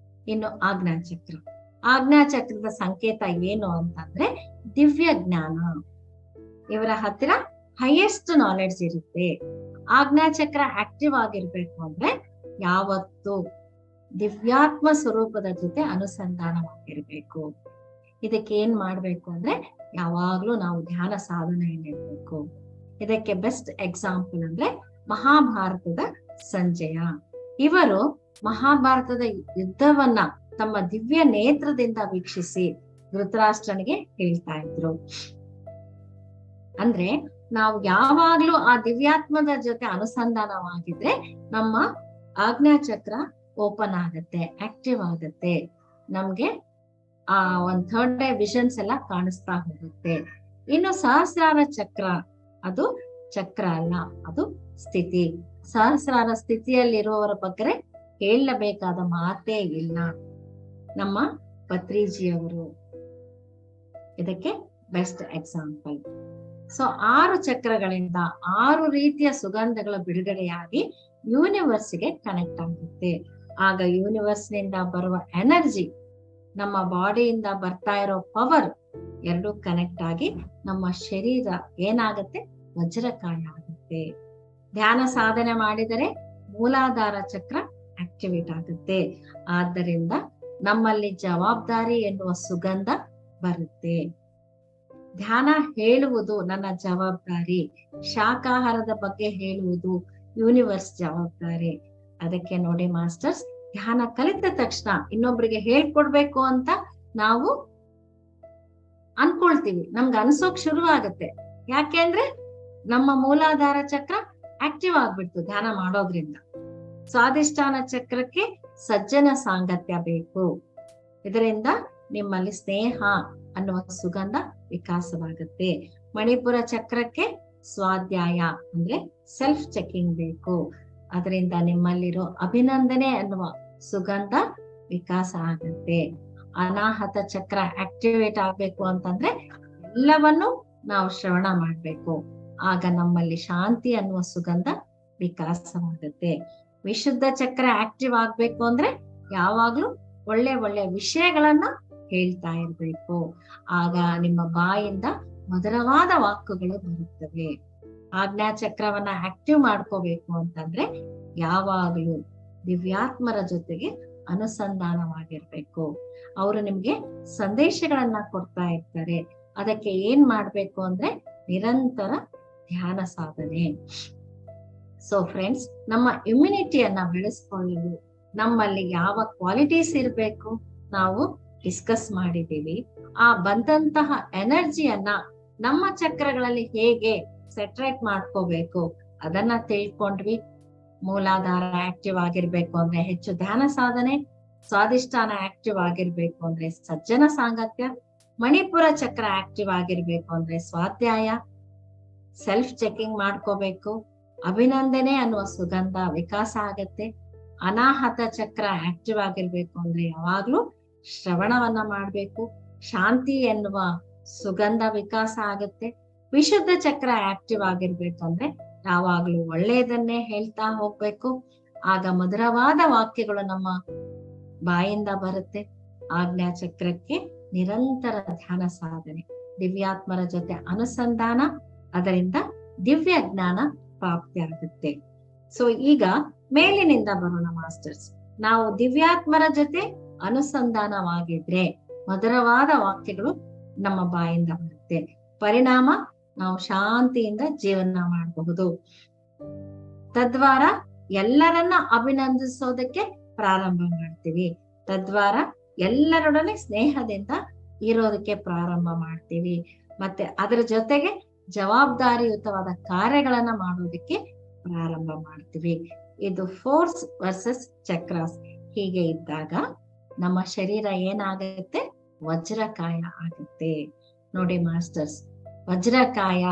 ಇನ್ನು ಆಜ್ಞಾಚಕ್ರ. ಆಜ್ಞಾಚಕ್ರದ ಸಂಕೇತ ಏನು ಅಂತಂದ್ರೆ ದಿವ್ಯ ಜ್ಞಾನ. ಇವರ ಹತ್ತಿರ ಹೈಯೆಸ್ಟ್ ನಾಲೆಡ್ಜ್ ಇರುತ್ತೆ. ಆಜ್ಞಾಚಕ್ರ ಆಕ್ಟಿವ್ ಆಗಿರ್ಬೇಕು ಅಂದ್ರೆ ಯಾವತ್ತು ದಿವ್ಯಾತ್ಮ ಸ್ವರೂಪದ ಜೊತೆ ಅನುಸಂಧಾನವಾಗಿರ್ಬೇಕು. ಇದಕ್ಕೆ ಏನ್ ಮಾಡ್ಬೇಕು ಅಂದ್ರೆ ಯಾವಾಗ್ಲೂ ನಾವು ಧ್ಯಾನ ಸಾಧನೆಯಲ್ಲಿರ್ಬೇಕು. ಇದಕ್ಕೆ ಬೆಸ್ಟ್ ಎಕ್ಸಾಂಪಲ್ ಅಂದ್ರೆ ಮಹಾಭಾರತದ ಸಂಜಯ. ಇವರು ಮಹಾಭಾರತದ ಯುದ್ಧವನ್ನ ತಮ್ಮ ದಿವ್ಯ ನೇತ್ರದಿಂದ ವೀಕ್ಷಿಸಿ ಧೃತರಾಷ್ಟ್ರನಿಗೆ ಹೇಳ್ತಾ ಇದ್ರು. ಅಂದ್ರೆ ನಾವು ಯಾವಾಗ್ಲೂ ಆ ದಿವ್ಯಾತ್ಮದ ಜೊತೆ ಅನುಸಂಧಾನವಾಗಿದ್ರೆ ನಮ್ಮ ಆಜ್ಞಾಚಕ್ರ ಓಪನ್ ಆಗತ್ತೆ, ಆಕ್ಟಿವ್ ಆಗತ್ತೆ. ನಮ್ಗೆ ಆ ಒಂದ್ ಥರ್ಡ್ ಡೇ ವಿಷನ್ಸ್ ಎಲ್ಲ ಕಾಣಿಸ್ತಾ ಹೋಗುತ್ತೆ. ಇನ್ನು ಸಹಸ್ರಾರ ಚಕ್ರ, ಅದು ಚಕ್ರ ಅಲ್ಲ, ಅದು ಸ್ಥಿತಿ. ಸಹಸ್ರಾರ ಸ್ಥಿತಿಯಲ್ಲಿರುವವರ ಬಗ್ಗೆ ಹೇಳಬೇಕಾದ ಮಾತೇ ಇಲ್ಲ. ನಮ್ಮ ಪತ್ರಿಜಿಯವರು ಇದಕ್ಕೆ ಬೆಸ್ಟ್ ಎಕ್ಸಾಂಪಲ್. ಸೊ 6 ಚಕ್ರಗಳಿಂದ 6 ರೀತಿಯ ಸುಗಂಧಗಳ ಬಿಡುಗಡೆಯಾಗಿ ಯೂನಿವರ್ಸ್ಗೆ ಕನೆಕ್ಟ್ ಆಗುತ್ತೆ. ಆಗ ಯೂನಿವರ್ಸ್ ನಿಂದ ಬರುವ ಎನರ್ಜಿ, ನಮ್ಮ ಬಾಡಿಯಿಂದ ಬರ್ತಾ ಇರೋ ಪವರ್ ಎರಡು ಕನೆಕ್ಟ್ ಆಗಿ ನಮ್ಮ ಶರೀರ ಏನಾಗುತ್ತೆ? ವಜ್ರಕಾಯ ಆಗುತ್ತೆ. ಧ್ಯಾನ ಸಾಧನೆ ಮಾಡಿದರೆ ಮೂಲಾಧಾರ ಚಕ್ರ ಆಕ್ಟಿವೇಟ್ ಆಗುತ್ತೆ. ಆದ್ದರಿಂದ ನಮ್ಮಲ್ಲಿ ಜವಾಬ್ದಾರಿ ಎನ್ನುವ ಸುಗಂಧ ಬರುತ್ತೆ. ಧ್ಯಾನ ಹೇಳುವುದು ನನ್ನ ಜವಾಬ್ದಾರಿ, ಶಾಕಾಹಾರದ ಬಗ್ಗೆ ಹೇಳುವುದು ಯೂನಿವರ್ಸ್ ಜವಾಬ್ದಾರಿ. ಅದಕ್ಕೆ ನೋಡಿ ಮಾಸ್ಟರ್ಸ್, ಧ್ಯಾನ ಕಲಿತ ತಕ್ಷಣ ಇನ್ನೊಬ್ರಿಗೆ ಹೇಳ್ಕೊಡ್ಬೇಕು ಅಂತ ನಾವು ಅನ್ಕೊಳ್ತೀವಿ. ನಮ್ಗೆ ಅನ್ಸೋಕ್ ಶುರು ಆಗತ್ತೆ. ಯಾಕೆಂದ್ರೆ ನಮ್ಮ ಮೂಲಾಧಾರ ಚಕ್ರ ಆಕ್ಟಿವ್ ಆಗ್ಬಿಡ್ತು ಧ್ಯಾನ ಮಾಡೋದ್ರಿಂದ. ಸ್ವಾಧಿಷ್ಠಾನ ಚಕ್ರಕ್ಕೆ ಸಜ್ಜನ ಸಾಂಗತ್ಯ ಬೇಕು. ಇದರಿಂದ ನಿಮ್ಮಲ್ಲಿ ಸ್ನೇಹ ಅನ್ನುವ ಸುಗಂಧ ವಿಕಾಸವಾಗುತ್ತೆ. ಮಣಿಪುರ ಚಕ್ರಕ್ಕೆ ಸ್ವಾಧ್ಯಾಯ ಅಂದ್ರೆ ಸೆಲ್ಫ್ ಚೆಕಿಂಗ್ ಬೇಕು. ಅದರಿಂದ ನಿಮ್ಮಲ್ಲಿರೋ ಅಭಿನಂದನೆ ಅನ್ನುವ ಸುಗಂಧ ವಿಕಾಸ ಆಗುತ್ತೆ. ಅನಾಹತ ಚಕ್ರ ಆಕ್ಟಿವೇಟ್ ಆಗ್ಬೇಕು ಅಂತಂದ್ರೆ ಎಲ್ಲವನ್ನು ನಾವು ಶ್ರವಣ ಮಾಡ್ಬೇಕು. ಆಗ ನಮ್ಮಲ್ಲಿ ಶಾಂತಿ ಅನ್ನುವ ಸುಗಂಧ ವಿಕಾಸವಾಗುತ್ತೆ. ವಿಶುದ್ಧ ಚಕ್ರ ಆಕ್ಟಿವ್ ಆಗ್ಬೇಕು ಅಂದ್ರೆ ಯಾವಾಗ್ಲೂ ಒಳ್ಳೆ ಒಳ್ಳೆ ವಿಷಯಗಳನ್ನ ಹೇಳ್ತಾ ಇರ್ಬೇಕು. ಆಗ ನಿಮ್ಮ ಬಾಯಿಂದ ಮಧುರವಾದ ವಾಕ್ಯಗಳು ಬರುತ್ತವೆ. ಆಜ್ಞಾ ಚಕ್ರವನ್ನ ಆಕ್ಟಿವ್ ಮಾಡ್ಕೋಬೇಕು ಅಂತಂದ್ರೆ ಯಾವಾಗ್ಲೂ ದಿವ್ಯಾತ್ಮರ ಜೊತೆಗೆ ಅನುಸಂಧಾನವಾಗಿರ್ಬೇಕು. ಅವರು ನಿಮ್ಗೆ ಸಂದೇಶಗಳನ್ನ ಕೊಡ್ತಾ ಇರ್ತಾರೆ. ಅದಕ್ಕೆ ಏನ್ ಮಾಡ್ಬೇಕು ಅಂದ್ರೆ ನಿರಂತರ ಧ್ಯಾನ ಸಾಧನೆ. ಸೊ ಫ್ರೆಂಡ್ಸ್, ನಮ್ಮ ಇಮ್ಯುನಿಟಿಯನ್ನ ಬೆಳೆಸ್ಕೊಳ್ಳಲು ನಮ್ಮಲ್ಲಿ ಯಾವ ಕ್ವಾಲಿಟೀಸ್ ಇರ್ಬೇಕು ನಾವು ಡಿಸ್ಕಸ್ ಮಾಡಿದೀವಿ. ಆ ಬಂದಂತಹ ಎನರ್ಜಿಯನ್ನ ನಮ್ಮ ಚಕ್ರಗಳಲ್ಲಿ ಹೇಗೆ ಸೆಟ್ರೇಟ್ ಮಾಡ್ಕೋಬೇಕು ಅದನ್ನ ತಿಳ್ಕೊಂಡ್ವಿ. ಮೂಲಾಧಾರ ಆಕ್ಟಿವ್ ಆಗಿರ್ಬೇಕು ಅಂದ್ರೆ ಹೆಚ್ಚು ಧ್ಯಾನ ಸಾಧನೆ, ಸ್ವಾಧಿಷ್ಠಾನ ಆಕ್ಟಿವ್ ಆಗಿರ್ಬೇಕು ಅಂದ್ರೆ ಸಜ್ಜನ ಸಾಂಗತ್ಯ, ಮಣಿಪುರ ಚಕ್ರ ಆಕ್ಟಿವ್ ಆಗಿರ್ಬೇಕು ಅಂದ್ರೆ ಸ್ವಾಧ್ಯಾಯ, ಸೆಲ್ಫ್ ಚೆಕಿಂಗ್ ಮಾಡ್ಕೋಬೇಕು, ಅಭಿನಂದನೆ ಅನ್ನುವ ಸುಗಂಧ ವಿಕಾಸ ಆಗತ್ತೆ. ಅನಾಹತ ಚಕ್ರ ಆಕ್ಟಿವ್ ಆಗಿರ್ಬೇಕು ಅಂದ್ರೆ ಯಾವಾಗ್ಲೂ ಶ್ರವಣವನ್ನ ಮಾಡ್ಬೇಕು, ಶಾಂತಿ ಎನ್ನುವ ಸುಗಂಧ ವಿಕಾಸ ಆಗುತ್ತೆ. ವಿಶುದ್ಧ ಚಕ್ರ ಆಕ್ಟಿವ್ ಆಗಿರ್ಬೇಕಂದ್ರೆ ಯಾವಾಗ್ಲೂ ಒಳ್ಳೆಯದನ್ನೇ ಹೇಳ್ತಾ ಹೋಗ್ಬೇಕು. ಆಗ ಮಧುರವಾದ ವಾಕ್ಯಗಳು ನಮ್ಮ ಬಾಯಿಂದ ಬರುತ್ತೆ. ಆಜ್ಞಾ ಚಕ್ರಕ್ಕೆ ನಿರಂತರ ಧ್ಯಾನ ಸಾಧನೆ, ದಿವ್ಯಾತ್ಮರ ಜೊತೆ ಅನುಸಂಧಾನ, ಅದರಿಂದ ದಿವ್ಯ ಜ್ಞಾನ ಪ್ರಾಪ್ತಿ ಆಗುತ್ತೆ. ಸೊ ಈಗ ಮೇಲಿನಿಂದ ಬರೋಣ ಮಾಸ್ಟರ್ಸ್. ನಾವು ದಿವ್ಯಾತ್ಮರ ಜೊತೆ ಅನುಸಂಧಾನವಾಗಿದ್ರೆ ಮಧುರವಾದ ವಾಕ್ಯಗಳು ನಮ್ಮ ಬಾಯಿಂದ ಬರುತ್ತೆ. ಪರಿಣಾಮ ನಾವು ಶಾಂತಿಯಿಂದ ಜೀವನ ಮಾಡಬಹುದು. ತದ್ವಾರ ಎಲ್ಲರನ್ನ ಅಭಿನಂದಿಸೋದಕ್ಕೆ ಪ್ರಾರಂಭ ಮಾಡ್ತೀವಿ. ತದ್ವಾರ ಎಲ್ಲರೊಡನೆ ಸ್ನೇಹದಿಂದ ಇರೋದಕ್ಕೆ ಪ್ರಾರಂಭ ಮಾಡ್ತೀವಿ. ಮತ್ತೆ ಅದರ ಜೊತೆಗೆ ಜವಾಬ್ದಾರಿಯುತವಾದ ಕಾರ್ಯಗಳನ್ನ ಮಾಡೋದಕ್ಕೆ ಪ್ರಾರಂಭ ಮಾಡ್ತೀವಿ. ಇದು ಫೋರ್ಸ್ ವರ್ಸಸ್ ಚಕ್ರಾಸ್. ಹೀಗೆ ಇದ್ದಾಗ ನಮ್ಮ ಶರೀರ ಏನಾಗುತ್ತೆ? ವಜ್ರಕಾಯ ಆಗುತ್ತೆ. ನೋಡಿ ಮಾಸ್ಟರ್ಸ್, ವಜ್ರಕಾಯ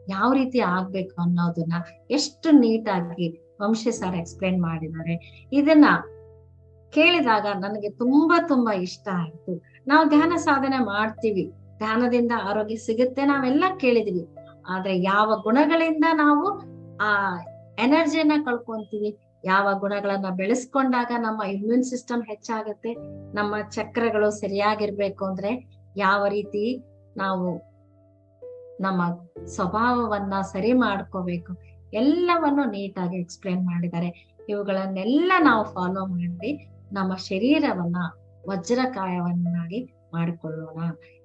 ಯಾವ ರೀತಿ ಆಗ್ಬೇಕು ಅನ್ನೋದನ್ನ ಎಷ್ಟು ನೀಟಾಗಿ ವಂಶಿ ಸರ್ ಎಕ್ಸ್ಪ್ಲೇನ್ ಮಾಡಿದ್ದಾರೆ. ಇದನ್ನ ಕೇಳಿದಾಗ ನನಗೆ ತುಂಬಾ ಇಷ್ಟ ಆಯ್ತು. ನಾವು ಧ್ಯಾನ ಸಾಧನೆ ಮಾಡ್ತೀವಿ, ಧ್ಯಾನದಿಂದ ಆರೋಗ್ಯ ಸಿಗುತ್ತೆ, ನಾವೆಲ್ಲ ಕೇಳಿದೀವಿ. ಆದ್ರೆ ಯಾವ ಗುಣಗಳಿಂದ ನಾವು ಆ ಎನರ್ಜಿಯನ್ನ ಕಳ್ಕೊಂತೀವಿ, ಯಾವ ಗುಣಗಳನ್ನ ಬೆಳೆಸ್ಕೊಂಡಾಗ ನಮ್ಮ ಇಮ್ಯೂನ್ ಸಿಸ್ಟಮ್ ಹೆಚ್ಚಾಗುತ್ತೆ, ನಮ್ಮ ಚಕ್ರಗಳು ಸರಿಯಾಗಿರ್ಬೇಕು ಅಂದ್ರೆ ಯಾವ ರೀತಿ ನಾವು ನಮ್ಮ ಸ್ವಭಾವವನ್ನ ಸರಿ ಮಾಡ್ಕೋಬೇಕು, ಎಲ್ಲವನ್ನು ನೀಟಾಗಿ ಎಕ್ಸ್ಪ್ಲೇನ್ ಮಾಡಿದ್ದಾರೆ. ಇವುಗಳನ್ನೆಲ್ಲ ನಾವು ಫಾಲೋ ಮಾಡಿ ನಮ್ಮ ಶರೀರವನ್ನ ವಜ್ರಕಾಯವನ್ನಾಗಿ ಮಾಡಿಕೊಳ್ಳೋಣ.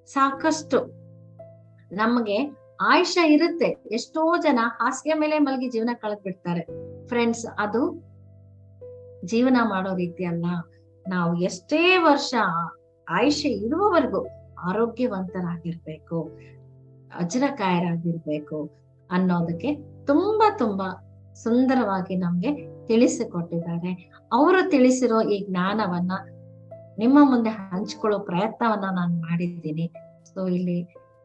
ಸಾಕಷ್ಟು ನಮ್ಗೆ ಆಯುಷ್ಯ ಇರುತ್ತೆ. ಎಷ್ಟೋ ಜನ ಹಾಸಿಗೆ ಮೇಲೆ ಮಲಗಿ ಜೀವನ ಕಳೆದ್ ಬಿಡ್ತಾರೆ ಫ್ರೆಂಡ್ಸ್. ಅದು ಜೀವನ ಮಾಡೋ ರೀತಿ ಅಲ್ಲ. ನಾವು ಎಷ್ಟೇ ವರ್ಷ ಆಯುಷ್ಯ ಇರುವವರೆಗೂ ಆರೋಗ್ಯವಂತರಾಗಿರ್ಬೇಕು, ವಜ್ರಕಾಯರಾಗಿರ್ಬೇಕು ಅನ್ನೋದಕ್ಕೆ ತುಂಬಾ ಸುಂದರವಾಗಿ ನಮ್ಗೆ ತಿಳಿಸಿಕೊಟ್ಟಿದ್ದಾರೆ. ಅವರು ತಿಳಿಸಿರೋ ಈ ಜ್ಞಾನವನ್ನ ನಿಮ್ಮ ಮುಂದೆ ಹಂಚ್ಕೊಳ್ಳೋ ಪ್ರಯತ್ನವನ್ನ ನಾನು ಮಾಡಿದ್ದೀನಿ. ಸೊ ಇಲ್ಲಿ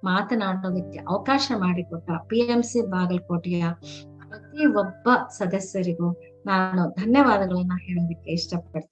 ಮಾತನಾಡೋದಕ್ಕೆ ಅವಕಾಶ ಮಾಡಿಕೊಟ್ಟ PMC ಬಾಗಲಕೋಟೆಯ ಪ್ರತಿ ಒಬ್ಬ ಸದಸ್ಯರಿಗೂ ನಾನು ಧನ್ಯವಾದಗಳನ್ನ ಹೇಳೋದಕ್ಕೆ ಇಷ್ಟಪಡ್ತೀನಿ.